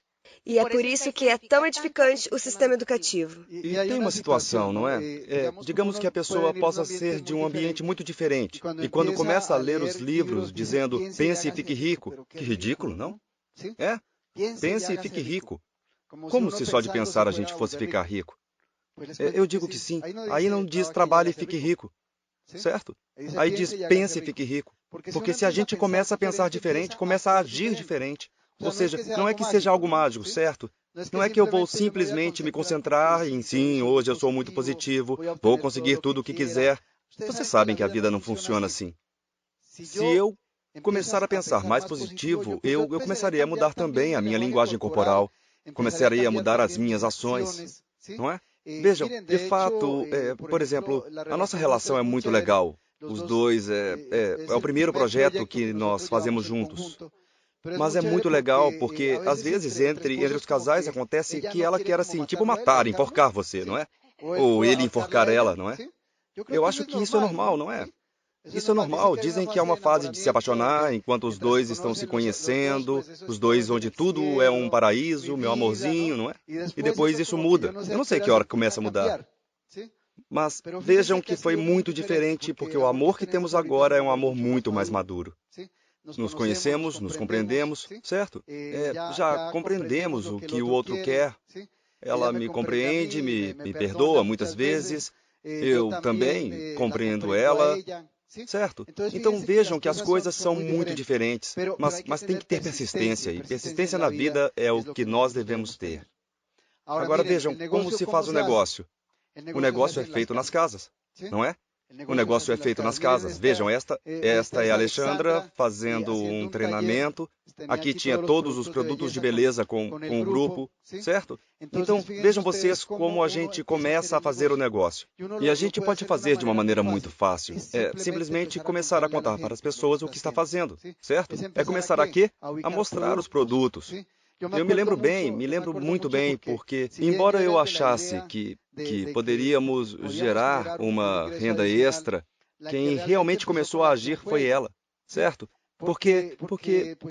E é por isso que é tão edificante o sistema educativo. E tem uma situação, não é? Digamos que a pessoa possa ser de um ambiente muito diferente. E quando começa a ler os livros dizendo, pense e fique rico, que ridículo, não? Pense e fique rico. Como se só de pensar a gente fosse ficar rico? Eu digo que sim. Aí não diz trabalhe e fique rico, certo? Aí diz pense e fique rico. Porque se a gente começa a pensar diferente, começa a agir diferente. Ou seja, não é que seja algo mágico, certo? Não é que eu vou simplesmente me concentrar em sim, hoje eu sou muito positivo, vou conseguir tudo o que quiser. Vocês sabem que a vida não funciona assim. Se eu começar a pensar mais positivo, eu começaria a mudar também a minha linguagem corporal, começaria a mudar as minhas ações, não é? Vejam, de fato, por exemplo, a nossa relação é muito legal. Os dois, é o primeiro projeto que nós fazemos juntos. Mas é muito legal porque, às vezes, entre os casais acontece que ela quer, assim, tipo matar, enforcar você, não é? Ou ele enforcar ela, não é? Eu acho que isso é normal, não é? Isso é normal. Dizem que há uma fase de se apaixonar enquanto os dois estão se conhecendo, os dois onde tudo é um paraíso, meu amorzinho, não é? E depois isso muda. Eu não sei que hora começa a mudar. Mas vejam que foi muito diferente porque o amor que temos agora é um amor muito mais maduro. Nos conhecemos, nos compreendemos, certo? Já compreendemos o que o outro quer. Ela me compreende, me perdoa muitas vezes. Eu também compreendo ela, certo? Então vejam que as coisas são muito diferentes, mas tem que ter persistência, e persistência na vida é o que nós devemos ter. Agora vejam como se faz o negócio. O negócio é feito nas casas, não é? O negócio é feito nas casas. Vejam, esta é a Alexandra fazendo um treinamento. Aqui tinha todos os produtos de beleza com o grupo, certo? Então, vejam vocês como a gente começa a fazer o negócio. E a gente pode fazer de uma maneira muito fácil. É simplesmente começar a contar para as pessoas o que está fazendo, certo? É começar a quê? A mostrar os produtos. Eu me lembro muito bem, porque, embora eu achasse que poderíamos gerar uma renda extra, quem realmente começou a agir foi ela, certo? Porque,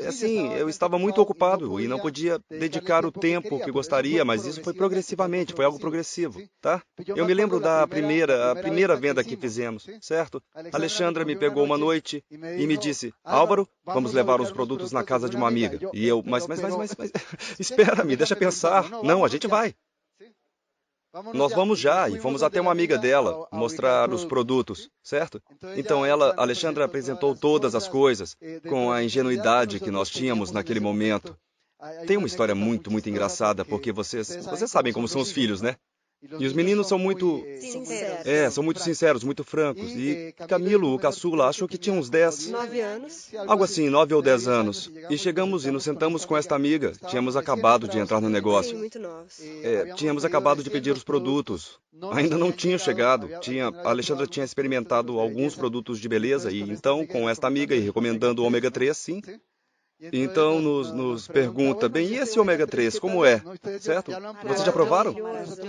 assim, eu estava muito ocupado e não podia dedicar o tempo que gostaria, mas isso foi progressivamente, foi algo progressivo, tá? Eu me lembro da primeira venda que fizemos, certo? Alexandra me pegou uma noite e me disse, Álvaro, vamos levar os produtos na casa de uma amiga. E eu, mas, espera-me, deixa pensar. Não, a gente vai. Nós vamos já, e fomos até uma amiga dela mostrar os produtos, certo? Então Alexandra apresentou todas as coisas com a ingenuidade que nós tínhamos naquele momento. Tem uma história muito, muito engraçada, porque vocês sabem como são os filhos, né? E os meninos são muito sinceros, muito francos. E Camilo, o caçula, achou que tinha uns 10. 9 anos. Algo assim, 9 ou 10 anos. E chegamos e nos sentamos com esta amiga. Tínhamos acabado de entrar no negócio. Sim, muito novos. Tínhamos acabado de pedir os produtos. Ainda não tinham chegado. A Alexandra tinha experimentado alguns produtos de beleza e então, com esta amiga e recomendando o ômega 3, sim. Então nos pergunta, bem, e esse ômega 3, como é? Certo? Vocês já provaram?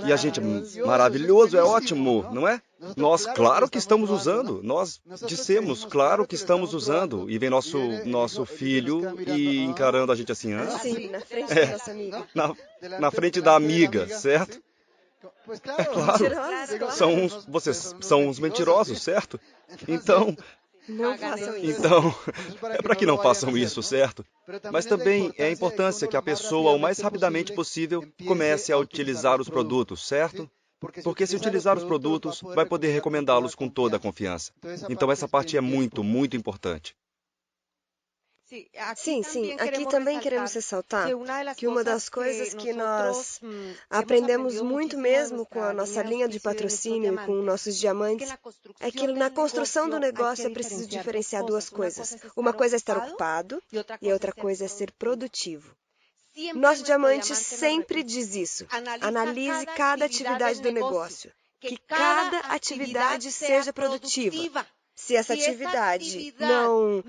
E a gente, maravilhoso, é ótimo, não é? Nós, claro que estamos usando. Nós dissemos, claro que estamos usando. E vem nosso filho e encarando a gente assim, Sim, na frente da nossa amiga. Na frente da amiga, certo? É claro, vocês são uns mentirosos, certo? Então... Não façam isso. Então, é para que não façam isso, certo? Mas também é a importância que a pessoa, o mais rapidamente possível, comece a utilizar os produtos, certo? Porque se utilizar os produtos, vai poder recomendá-los com toda a confiança. Então essa parte é muito, muito importante. Sim, aqui também queremos ressaltar que uma das coisas que nós aprendemos muito mesmo com a nossa linha de patrocínio e com nossos diamantes é que na construção do negócio é preciso diferenciar duas coisas. Uma coisa é estar ocupado e a outra coisa é ser produtivo. Nosso diamante sempre diz isso. Analise cada atividade do negócio, que cada atividade seja produtiva. Se essa atividade não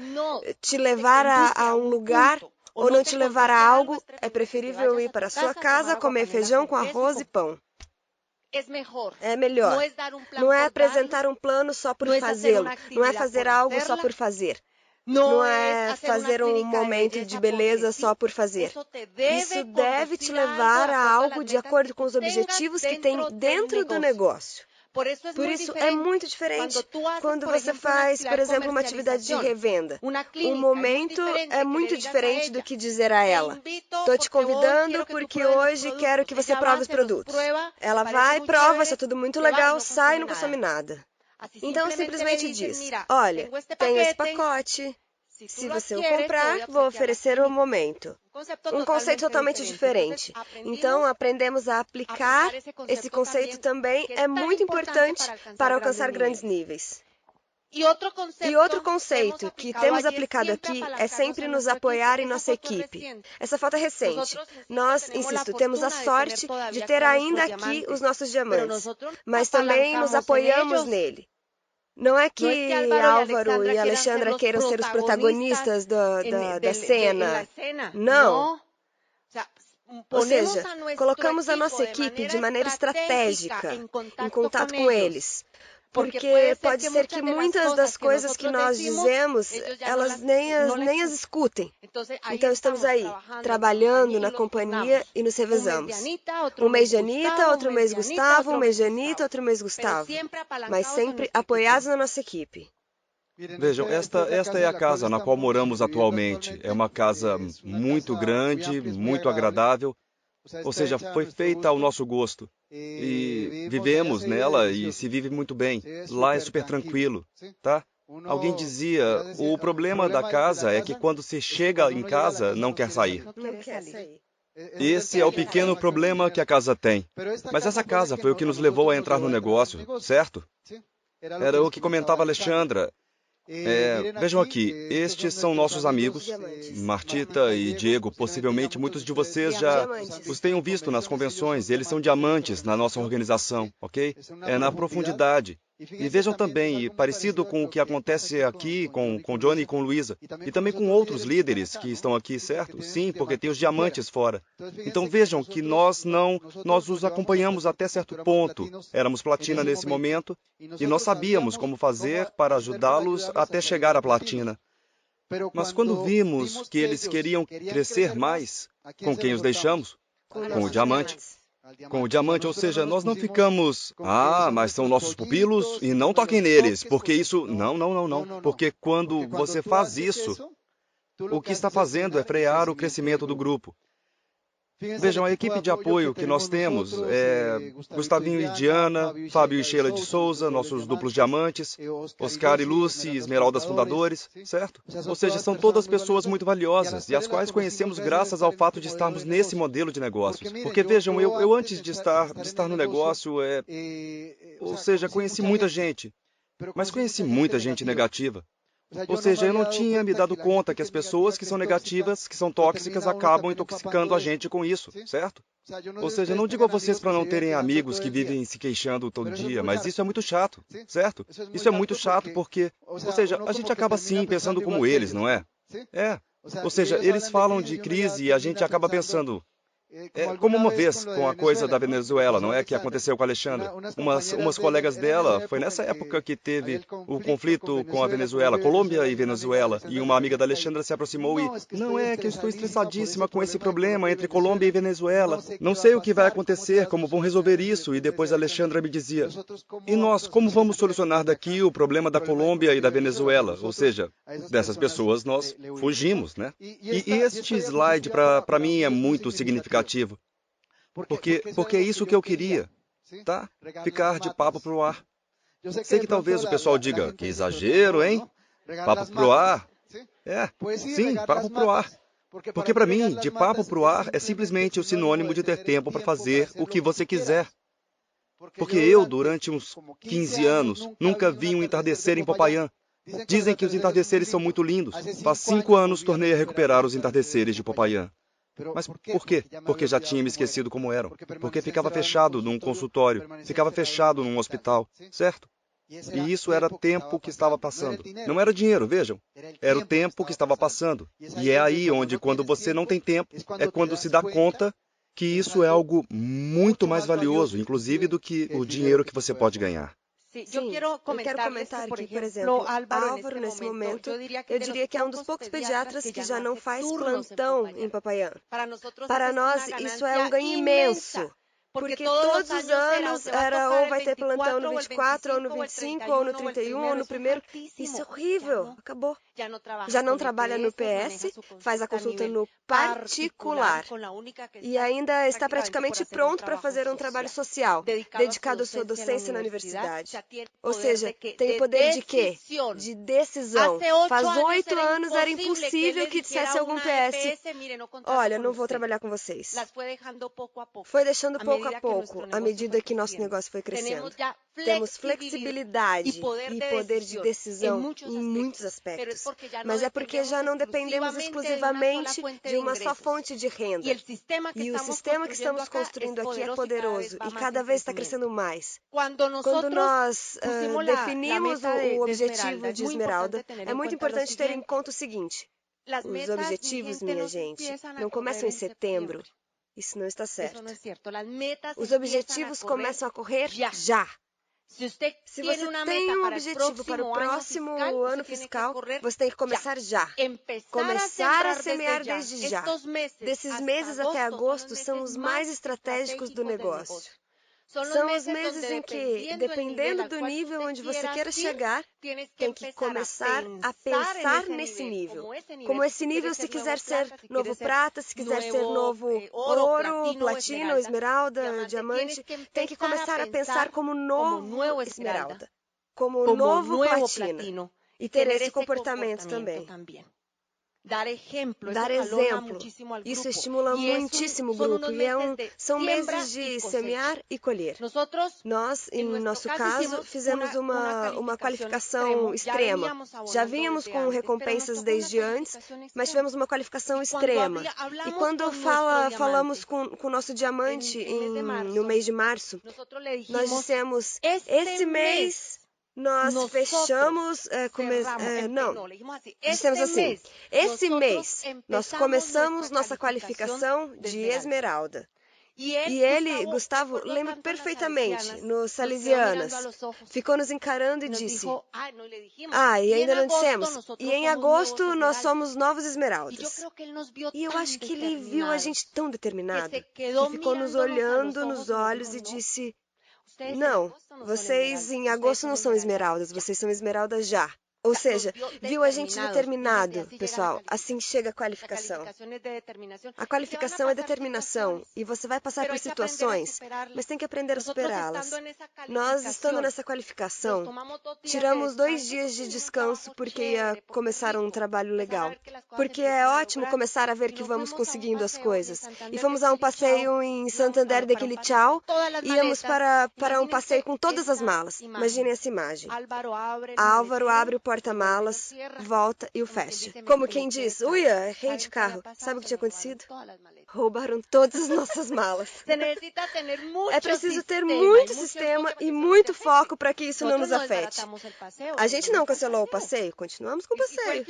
te levar a um lugar ou não te levar a algo, é preferível ir para a sua casa, comer feijão com arroz e pão. É melhor. Não é apresentar um plano só por fazê-lo. Não é fazer algo só por fazer. Não é fazer um momento de beleza só por fazer. Isso deve te levar a algo de acordo com os objetivos que tem dentro do negócio. Por isso, é muito diferente quando você faz, por exemplo, uma atividade de revenda. Um momento é muito diferente do que dizer a ela, estou te convidando porque hoje quero que você prove os produtos. Ela vai, prova, está tudo muito legal, sai e não consome nada. Então, simplesmente diz, olha, tenho esse pacote. Se você o comprar, vou oferecer um momento. Um conceito totalmente diferente. Então, aprendemos a aplicar esse conceito também é muito importante para alcançar grandes níveis. E outro conceito que temos aplicado aqui é sempre nos apoiar em nossa equipe. Essa foto é recente. Nós, insisto, temos a sorte de ter ainda aqui os nossos diamantes, mas também nos apoiamos nele. Não é que Álvaro e Alexandra queiram ser os protagonistas da cena. Não. Ou seja, colocamos a nossa equipe de maneira estratégica em contato com eles. Porque pode ser que muitas das coisas que nós dizemos, elas nem as escutem. Então, estamos aí, trabalhando na companhia e nos revezamos. Um mês de Anitta, outro mês Gustavo, um mês de Anitta, outro mês Gustavo. Mas sempre apoiados na nossa equipe. Vejam, esta é a casa na qual moramos atualmente. É uma casa muito grande, muito agradável. Ou seja, foi feita ao nosso gosto. E vivemos nela e se vive muito bem. Lá é super tranquilo, tá? Alguém dizia, o problema da casa é que quando se chega em casa, não quer sair. Não quer sair. Esse é o pequeno problema que a casa tem. Mas essa casa foi o que nos levou a entrar no negócio, certo? Era o que comentava Alexandra. Vejam aqui, estes são nossos amigos, Martita e Diego. Possivelmente muitos de vocês já os tenham visto nas convenções. Eles são diamantes na nossa organização, ok? É na profundidade. E vejam também, parecido com o que acontece aqui com Johnny e com Luísa, e também com outros líderes que estão aqui, certo? Sim, porque tem os diamantes fora. Então vejam que nós os acompanhamos até certo ponto. Éramos platina nesse momento, e nós sabíamos como fazer para ajudá-los até chegar à platina. Mas quando vimos que eles queriam crescer mais, com quem os deixamos? Com o diamante. Com o diamante, ou seja, nós não ficamos, mas são nossos pupilos e não toquem neles, porque isso... Não. Porque quando você faz isso, o que está fazendo é frear o crescimento do grupo. Vejam, a equipe de apoio que nós temos é Gustavinho e Diana, Fábio e Sheila de Souza, nossos duplos diamantes, Oscar e Lucy, Esmeraldas fundadores, certo? Ou seja, são todas pessoas muito valiosas e as quais conhecemos graças ao fato de estarmos nesse modelo de negócios. Porque vejam, eu antes de estar no negócio, ou seja, conheci muita gente, mas conheci muita gente negativa. Ou seja, eu não tinha me dado conta que as pessoas que são negativas, que são tóxicas, acabam intoxicando a gente com isso, certo? Ou seja, não digo a vocês para não terem amigos que vivem se queixando todo dia, mas isso é muito chato, certo? Isso é muito chato porque, ou seja, a gente acaba sim pensando como eles, não é? Ou seja, eles falam de crise e a gente acaba pensando... como uma vez com a coisa da Venezuela, não é? Que aconteceu com a Alexandra. Umas colegas dela, foi nessa época que teve o conflito com a Venezuela, Colômbia e Venezuela, e uma amiga da Alexandra se aproximou e, não é que eu estou estressadíssima com esse problema entre Colômbia e Venezuela. Não sei o que vai acontecer, como vão resolver isso. E depois a Alexandra me dizia, e nós, como vamos solucionar daqui o problema da Colômbia e da Venezuela? Ou seja, dessas pessoas nós fugimos, né? E este slide, para mim, é muito significativo. Porque é isso que eu queria, tá? Ficar de papo pro ar. Sei que talvez o pessoal diga, que exagero, hein? Papo pro ar? Sim, papo pro ar. Porque para mim, de papo pro ar é simplesmente o sinônimo de ter tempo para fazer o que você quiser. Porque eu, durante uns 15 anos, nunca vi um entardecer em Popayán. Dizem que os entardeceres são muito lindos. Faz 5 anos tornei a recuperar os entardeceres de Popayán. Mas por quê? Porque já tinha me esquecido como eram. Porque ficava fechado num consultório, ficava fechado num hospital, certo? E isso era tempo que estava passando. Não era dinheiro, vejam. Era o tempo que estava passando. E é aí onde, quando você não tem tempo, é quando se dá conta que isso é algo muito mais valioso, inclusive do que o dinheiro que você pode ganhar. Sim, eu quero comentar que, por exemplo, Álvaro, nesse momento, eu diria que é um dos poucos pediatras que já não faz plantão em Popayán. Para nós, isso é um ganho imenso. Porque todos os anos ou vai ter plantão no 24, ou no 25, ou no 31, ou no primeiro. Isso é horrível, acabou. Já não trabalha no PS, faz a consulta no particular. E ainda está praticamente pronto para fazer um trabalho social, dedicado à sua docência na universidade. Ou seja, tem o poder de quê? De decisão. Faz 8 anos era impossível que dissesse algum PS, olha, não vou trabalhar com vocês. Foi deixando pouco a pouco, à medida que nosso negócio foi crescendo. Temos flexibilidade e poder de decisão em muitos aspectos. Mas é porque já não dependemos exclusivamente de uma só fonte de renda. E o sistema que estamos construindo aqui é poderoso e cada vez está crescendo mais. Quando nós definimos o objetivo de Esmeralda, é muito importante ter em conta o seguinte. Os objetivos, minha gente, não começam em setembro. Isso não está certo. Os objetivos começam a correr já. Se você tem um objetivo para o próximo ano fiscal, você tem que começar já. Começar a semear desde já. Desses meses até agosto são os mais estratégicos do negócio. São os meses em que, dependendo do nível onde você queira chegar, tem que começar a pensar nesse nível. Como esse nível, se quiser ser novo prata, se quiser ser novo ouro, platina, esmeralda, diamante, tem que começar a pensar como novo esmeralda, como novo platina. E ter esse comportamento também. Dar exemplo, isso estimula muitíssimo o grupo e são meses de semear e colher. Nós, em nosso caso, fizemos uma qualificação extrema. Já vínhamos com recompensas desde antes, mas tivemos uma qualificação extrema. E quando falamos com o nosso diamante no mês de março, nós dissemos, esse mês... Nós fechamos, dissemos assim, esse mês nós começamos nossa qualificação de esmeralda. E ele, Gustavo, lembra perfeitamente, nos Salesianas. Ficou nos encarando e disse, e ainda não dissemos, e em agosto nós somos Novos Esmeraldas. E eu acho que ele viu a gente tão determinado, que ficou nos olhando nos olhos e disse, não, vocês em agosto não são esmeraldas, vocês são esmeraldas já. Ou seja, viu a gente determinado, pessoal. Assim chega a qualificação. A qualificação é determinação. E você vai passar por situações, mas tem que aprender a superá-las. Nós, estando nessa qualificação, tiramos 2 dias de descanso porque ia começar um trabalho legal. Porque é ótimo começar a ver que vamos conseguindo as coisas. E fomos a um passeio em Santander de Quilichao. Íamos para um passeio com todas as malas. Imaginem essa imagem. Álvaro abre o porta-malas, volta e o fecha. Como quem diz, uia, errei de carro. Sabe o que tinha acontecido? Roubaram todas as nossas malas. É preciso ter muito sistema e muito foco para que isso não nos afete. A gente não cancelou o passeio, continuamos com o passeio.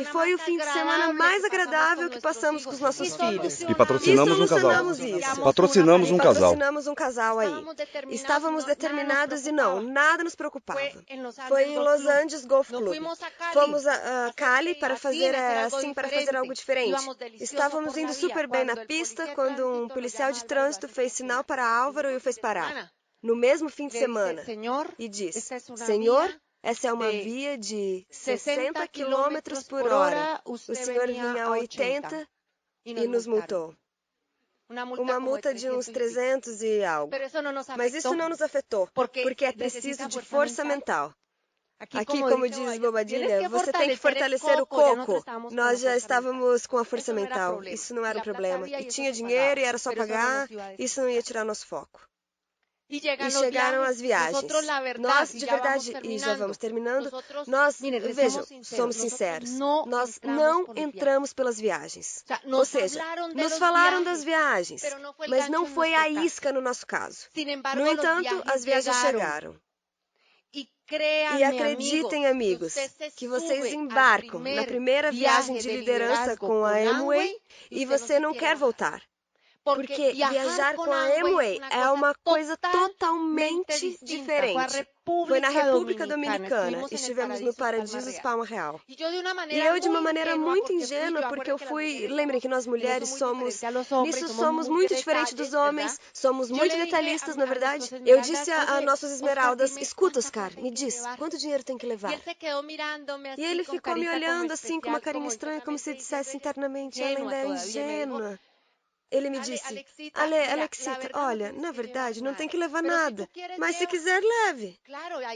E foi o fim de semana mais agradável que passamos com os nossos filhos. E patrocinamos um casal. Patrocinamos um casal. Patrocinamos um casal aí. Estávamos determinados e não, nada nos preocupava. Foi em Los Angeles Golf Club. Fomos a Cali para fazer algo diferente. Estávamos indo super bem na pista quando um policial de trânsito fez sinal para Álvaro e o fez parar. No mesmo fim de semana. E disse, Senhor, essa é uma via de 60 km por hora. O senhor vinha a 80 e nos multou. Uma multa de uns 300 e algo. Mas isso não nos afetou, porque é preciso de força mental. Aqui, como diz Bobadilha, você tem que fortalecer o coco. Nós já estávamos com a força mental. Isso não era um problema. E tinha dinheiro e era só pagar. Isso não ia tirar nosso foco. E chegaram as viagens. Nós, de verdade, e já vamos terminando, vejam, somos sinceros, nós não entramos pelas viagens. Ou seja, nos falaram das viagens, mas não foi a isca no nosso caso. No entanto, as viagens chegaram. E acreditem, amigos, que vocês embarcam na primeira viagem de liderança com a Amway e você não quer voltar. Porque viajar com a Amway é uma coisa totalmente diferente. Foi na República Dominicana, estivemos no Paradisus Palma Real. E eu, de uma maneira muito ingênua, porque eu fui... Lembrem que nós mulheres somos muito diferentes dos homens, somos muito detalhistas, na verdade. Eu disse a nossos esmeraldas, escuta, Oscar, me diz, quanto dinheiro tem que levar? E ele ficou me olhando assim, com uma carinha estranha, como se dissesse internamente, ela ainda é ingênua. Ele me disse, Alexita, olha, na verdade, não tem que levar nada, mas se quiser, leve.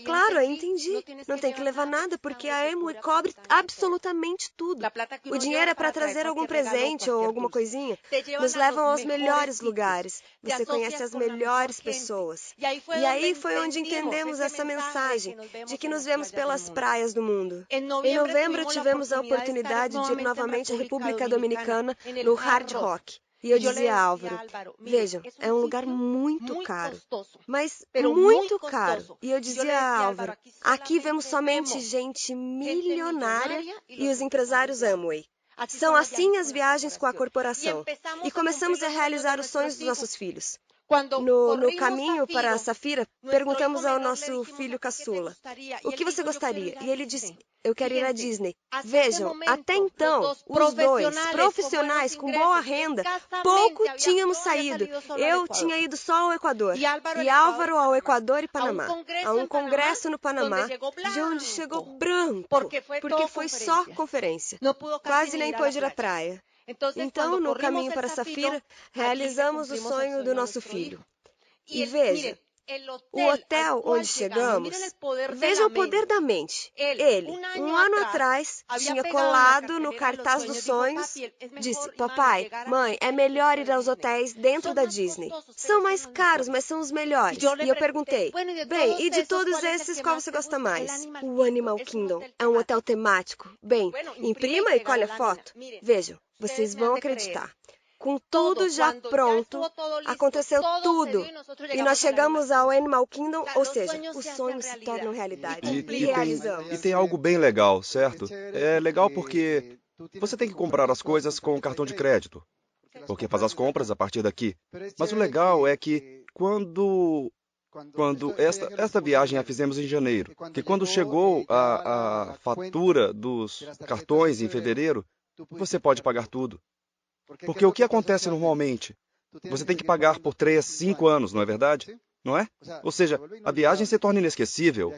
Claro, aí entendi. Não tem que levar nada, porque a Amway cobre absolutamente tudo. O dinheiro é para trazer algum presente ou alguma coisinha. Nos levam aos melhores lugares. Você conhece as melhores pessoas. E aí foi onde entendemos essa mensagem de que nos vemos pelas praias do mundo. Em novembro, tivemos a oportunidade de ir novamente à República Dominicana no Hard Rock. E eu dizia a Álvaro, vejam, é um lugar muito caro, mas muito caro. E eu dizia a Álvaro, aqui vemos somente gente milionária e os empresários Amway. São assim as viagens com a corporação. E começamos a realizar os sonhos dos nossos filhos. No caminho para a Safira, perguntamos ao nosso filho caçula, o que você gostaria? E ele disse, eu quero ir à Disney. Vejam, até então, os dois, profissionais com boa renda, pouco tínhamos saído. Eu tinha ido só ao Equador, e Álvaro ao Equador e Panamá, a um congresso no Panamá, de onde chegou branco, porque foi só conferência. Quase nem pôde ir à praia. Então, no caminho para Safira, realizamos o sonho do nosso filho. E veja, o hotel onde chegamos, veja o poder da mente. Ele, um ano atrás, tinha colado no cartaz dos sonhos, disse, papai, mãe, é melhor ir aos hotéis dentro da Disney. São mais caros, mas são os melhores. E eu perguntei, bem, e de todos esses, qual você gosta mais? O Animal Kingdom é um hotel temático. Bem, imprima e colhe a foto. Vejam, vocês vão acreditar. Com tudo já pronto, aconteceu tudo. E nós chegamos ao Animal Kingdom, ou seja, os sonhos se tornam realidade. E realizamos. E tem algo bem legal, certo? É legal porque você tem que comprar as coisas com cartão de crédito. porque faz as compras a partir daqui. Mas o legal é que quando esta viagem a fizemos em janeiro, que quando chegou a fatura dos cartões em fevereiro, você pode pagar tudo. Porque o que acontece normalmente? Você tem que pagar por 3, 5 anos, não é verdade? Não é? Ou seja, a viagem se torna inesquecível.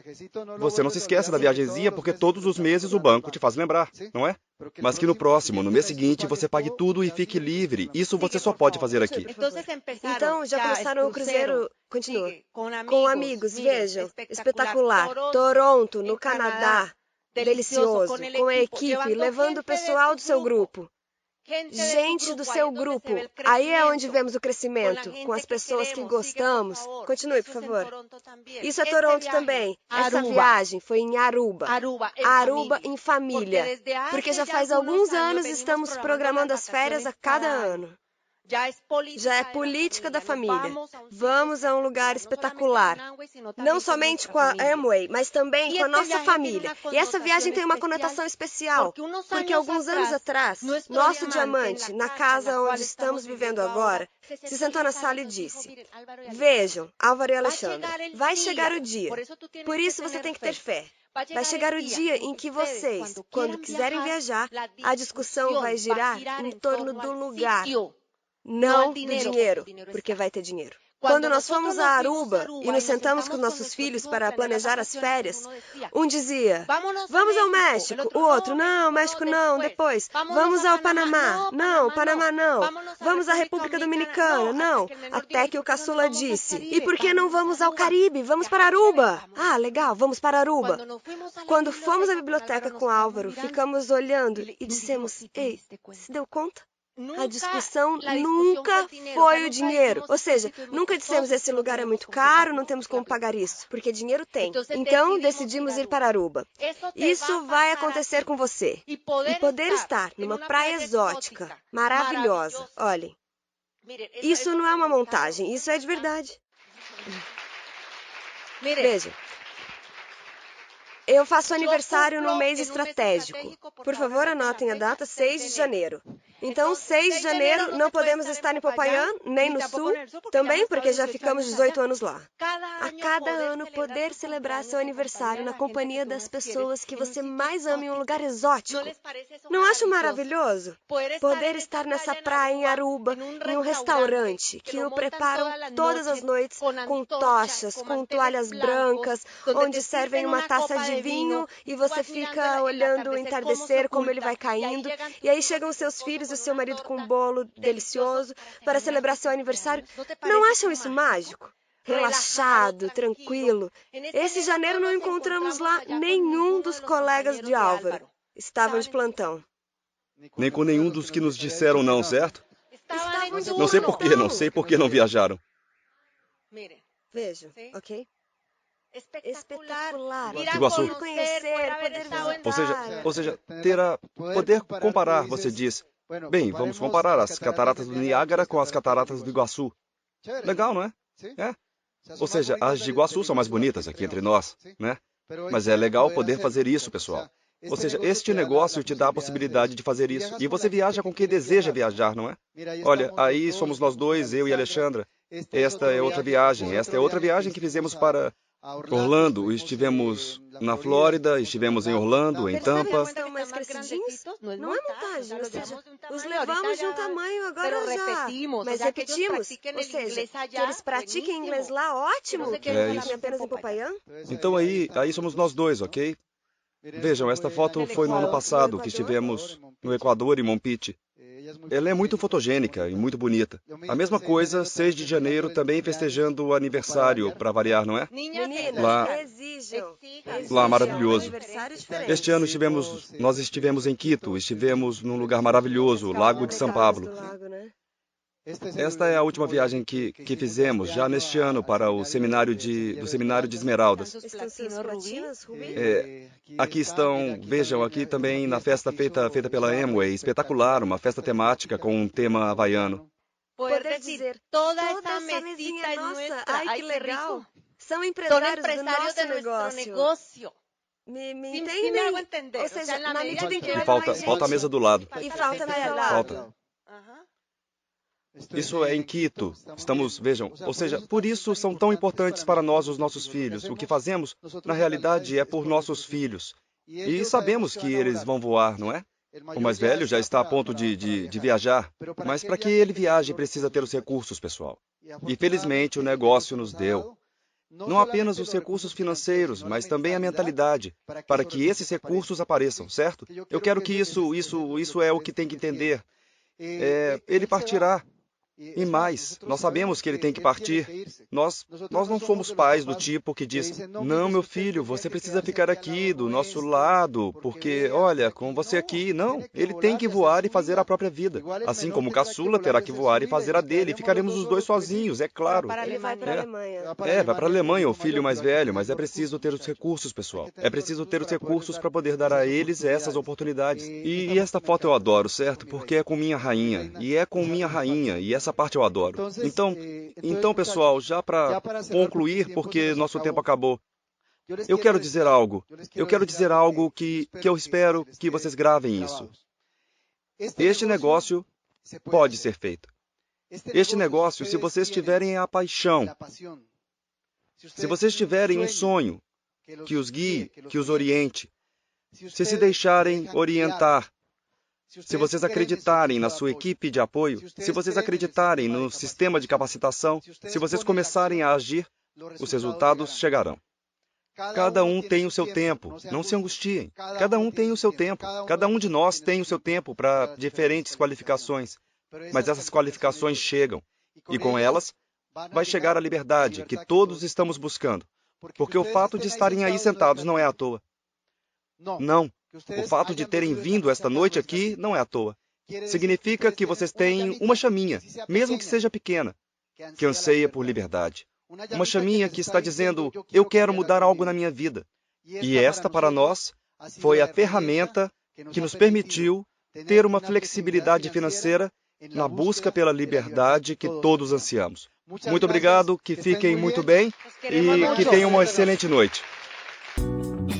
Você não se esquece da viagemzinha porque todos os meses o banco te faz lembrar, não é? Mas que no próximo, no mês seguinte, você pague tudo e fique livre. Isso você só pode fazer aqui. Então, já começaram o cruzeiro, continua, com amigos, vejam, espetacular. Toronto, no Canadá, delicioso, com a equipe, levando o pessoal do seu grupo. Gente do seu grupo, aí é onde vemos o crescimento, com as pessoas que gostamos. Continue, por favor. Isso é Toronto também. Essa viagem foi em Aruba. Aruba em família. Porque já faz alguns anos estamos programando as férias a cada ano. Já é política da família. Vamos a um lugar espetacular. Não somente com a Amway, mas também com a nossa família. E essa viagem tem uma conotação especial, porque alguns anos atrás, nosso diamante, na casa onde estamos vivendo agora, se sentou na sala e disse: vejam, Álvaro e Alexandra, vai chegar o dia. Por isso você tem que ter fé. Vai chegar o dia em que vocês, quando quiserem viajar, a discussão vai girar em torno do lugar. Não do dinheiro, porque vai ter dinheiro. Quando nós fomos a Aruba e nos sentamos com nossos filhos para planejar as férias, um dizia, vamos ao México, o outro, não, México não, depois, vamos ao Panamá, não, Panamá não, vamos à República Dominicana, não, até que o caçula disse, e por que não vamos ao Caribe, vamos para Aruba? Ah, legal, vamos para Aruba. Quando fomos à biblioteca com Álvaro, ficamos olhando e dissemos, ei, se deu conta? A discussão nunca foi o dinheiro. Ou seja, nunca dissemos esse lugar é muito caro, não temos como pagar isso, porque dinheiro tem. Então, decidimos ir para Aruba. Isso vai acontecer com você. E poder estar numa praia exótica, maravilhosa. Olhem, isso não é uma montagem, isso é de verdade. Veja. Eu faço aniversário num mês estratégico. Por favor, anotem a data 6 de janeiro. Então, 6 de janeiro, não podemos estar em Popayán, nem no Sul, também porque já ficamos 18 anos lá. A cada ano, poder celebrar seu aniversário na companhia das pessoas que você mais ama em um lugar exótico. Não acho maravilhoso? Poder estar nessa praia em Aruba, em um restaurante, que o preparam todas as noites com tochas, com toalhas brancas, onde servem uma taça de vinho e você fica olhando o entardecer, como ele vai caindo, e aí chegam os seus filhos e o seu marido com um bolo delicioso para celebrar seu aniversário. Não acham isso mágico? Relaxado, tranquilo. Esse janeiro não encontramos lá nenhum dos colegas de Álvaro. Estavam de plantão. Nem com nenhum dos que nos disseram não, certo? Estavam de Não sei por quê, não sei por que não viajaram. Vejam, ok? Espetacular. Iguaçu. Poder conhecer, poder visitar. Ou seja, poder comparar, você diz. Bem, vamos comparar as cataratas do Niágara com as cataratas do Iguaçu. Legal, não é? É. Ou seja, as de Iguaçu são mais bonitas aqui entre nós, né? Mas é legal poder fazer isso, pessoal. Ou seja, este negócio te dá a possibilidade de fazer isso. E você viaja com quem deseja viajar, não é? Olha, aí somos nós dois, eu e Alexandra. Esta é outra viagem. Esta é outra viagem que fizemos para Orlando. Estivemos na Flórida, estivemos em Orlando, em Tampa. Estão mais crescidinhos? Não é montagem, ou seja, os levamos de um tamanho agora já. Mas repetimos, ou seja, que eles pratiquem inglês lá, ótimo. É isso. Apenas em Popayán? Então aí somos nós dois, ok? Vejam, esta foto foi no ano passado, que estivemos no Equador, em Mompiche. Ela é muito fotogênica e muito bonita. A mesma coisa, 6 de janeiro, também festejando o aniversário, para variar, não é? Lá, maravilhoso. Este ano nós estivemos em Quito, estivemos num lugar maravilhoso, Lago de São Pablo. Esta é a última viagem que fizemos, já neste ano, para o seminário de Esmeraldas. Aqui estão, vejam, aqui também na festa feita pela Amway, espetacular, uma festa temática com um tema havaiano. Poder dizer, toda essa mesinha é nossa, ai que legal. São empresários do nosso negócio. Me entendem? Ou seja, na medida em que falta a mesa do lado. E falta a mesa do lado. Falta. Isso é em Quito. Vejam, ou seja, por isso são tão importantes para nós os nossos filhos. O que fazemos, na realidade, é por nossos filhos. E sabemos que eles vão voar, não é? O mais velho já está a ponto de viajar, mas para que ele viaje precisa ter os recursos, pessoal. E felizmente o negócio nos deu. Não apenas os recursos financeiros, mas também a mentalidade, para que esses recursos apareçam, certo? Eu quero que isso é o que tem que entender. Ele partirá. E mais, nós sabemos que ele tem que partir. Nós não somos pais do tipo que diz, não, meu filho, você precisa ficar aqui do nosso lado, porque, olha, com você aqui, não. Ele tem que voar e fazer a própria vida. Assim como o caçula terá que voar e fazer a dele. E ficaremos os dois sozinhos, é claro. Ele vai para a Alemanha. Vai para a Alemanha, o filho mais velho, mas é preciso ter os recursos, pessoal. É preciso ter os recursos para poder dar a eles essas oportunidades. E esta foto eu adoro, certo? Porque é com minha rainha. E é com minha rainha. E essa parte eu adoro. Então, pessoal, já para concluir, porque nosso tempo acabou, eu quero dizer algo. Eu quero dizer algo que eu espero que vocês gravem isso. Este negócio pode ser feito. Este negócio, se vocês tiverem a paixão, se vocês tiverem um sonho que os guie, que os oriente, se deixarem orientar, se vocês acreditarem na sua equipe de apoio, se vocês acreditarem no sistema de capacitação, se vocês começarem a agir, os resultados chegarão. Cada um tem o seu tempo, não se angustiem. Cada um tem o seu tempo. Cada um de nós tem o seu tempo para diferentes qualificações. Mas essas qualificações chegam, e com elas vai chegar a liberdade que todos estamos buscando. Porque o fato de estarem aí sentados não é à toa. Não. O fato de terem vindo esta noite aqui não é à toa. Significa que vocês têm uma chaminha, mesmo que seja pequena, que anseia por liberdade. Uma chaminha que está dizendo, eu quero mudar algo na minha vida. E esta, para nós, foi a ferramenta que nos permitiu ter uma flexibilidade financeira na busca pela liberdade que todos ansiamos. Muito obrigado, que fiquem muito bem e que tenham uma excelente noite.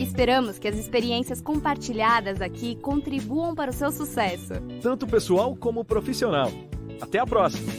Esperamos que as experiências compartilhadas aqui contribuam para o seu sucesso. Tanto pessoal como profissional. Até a próxima!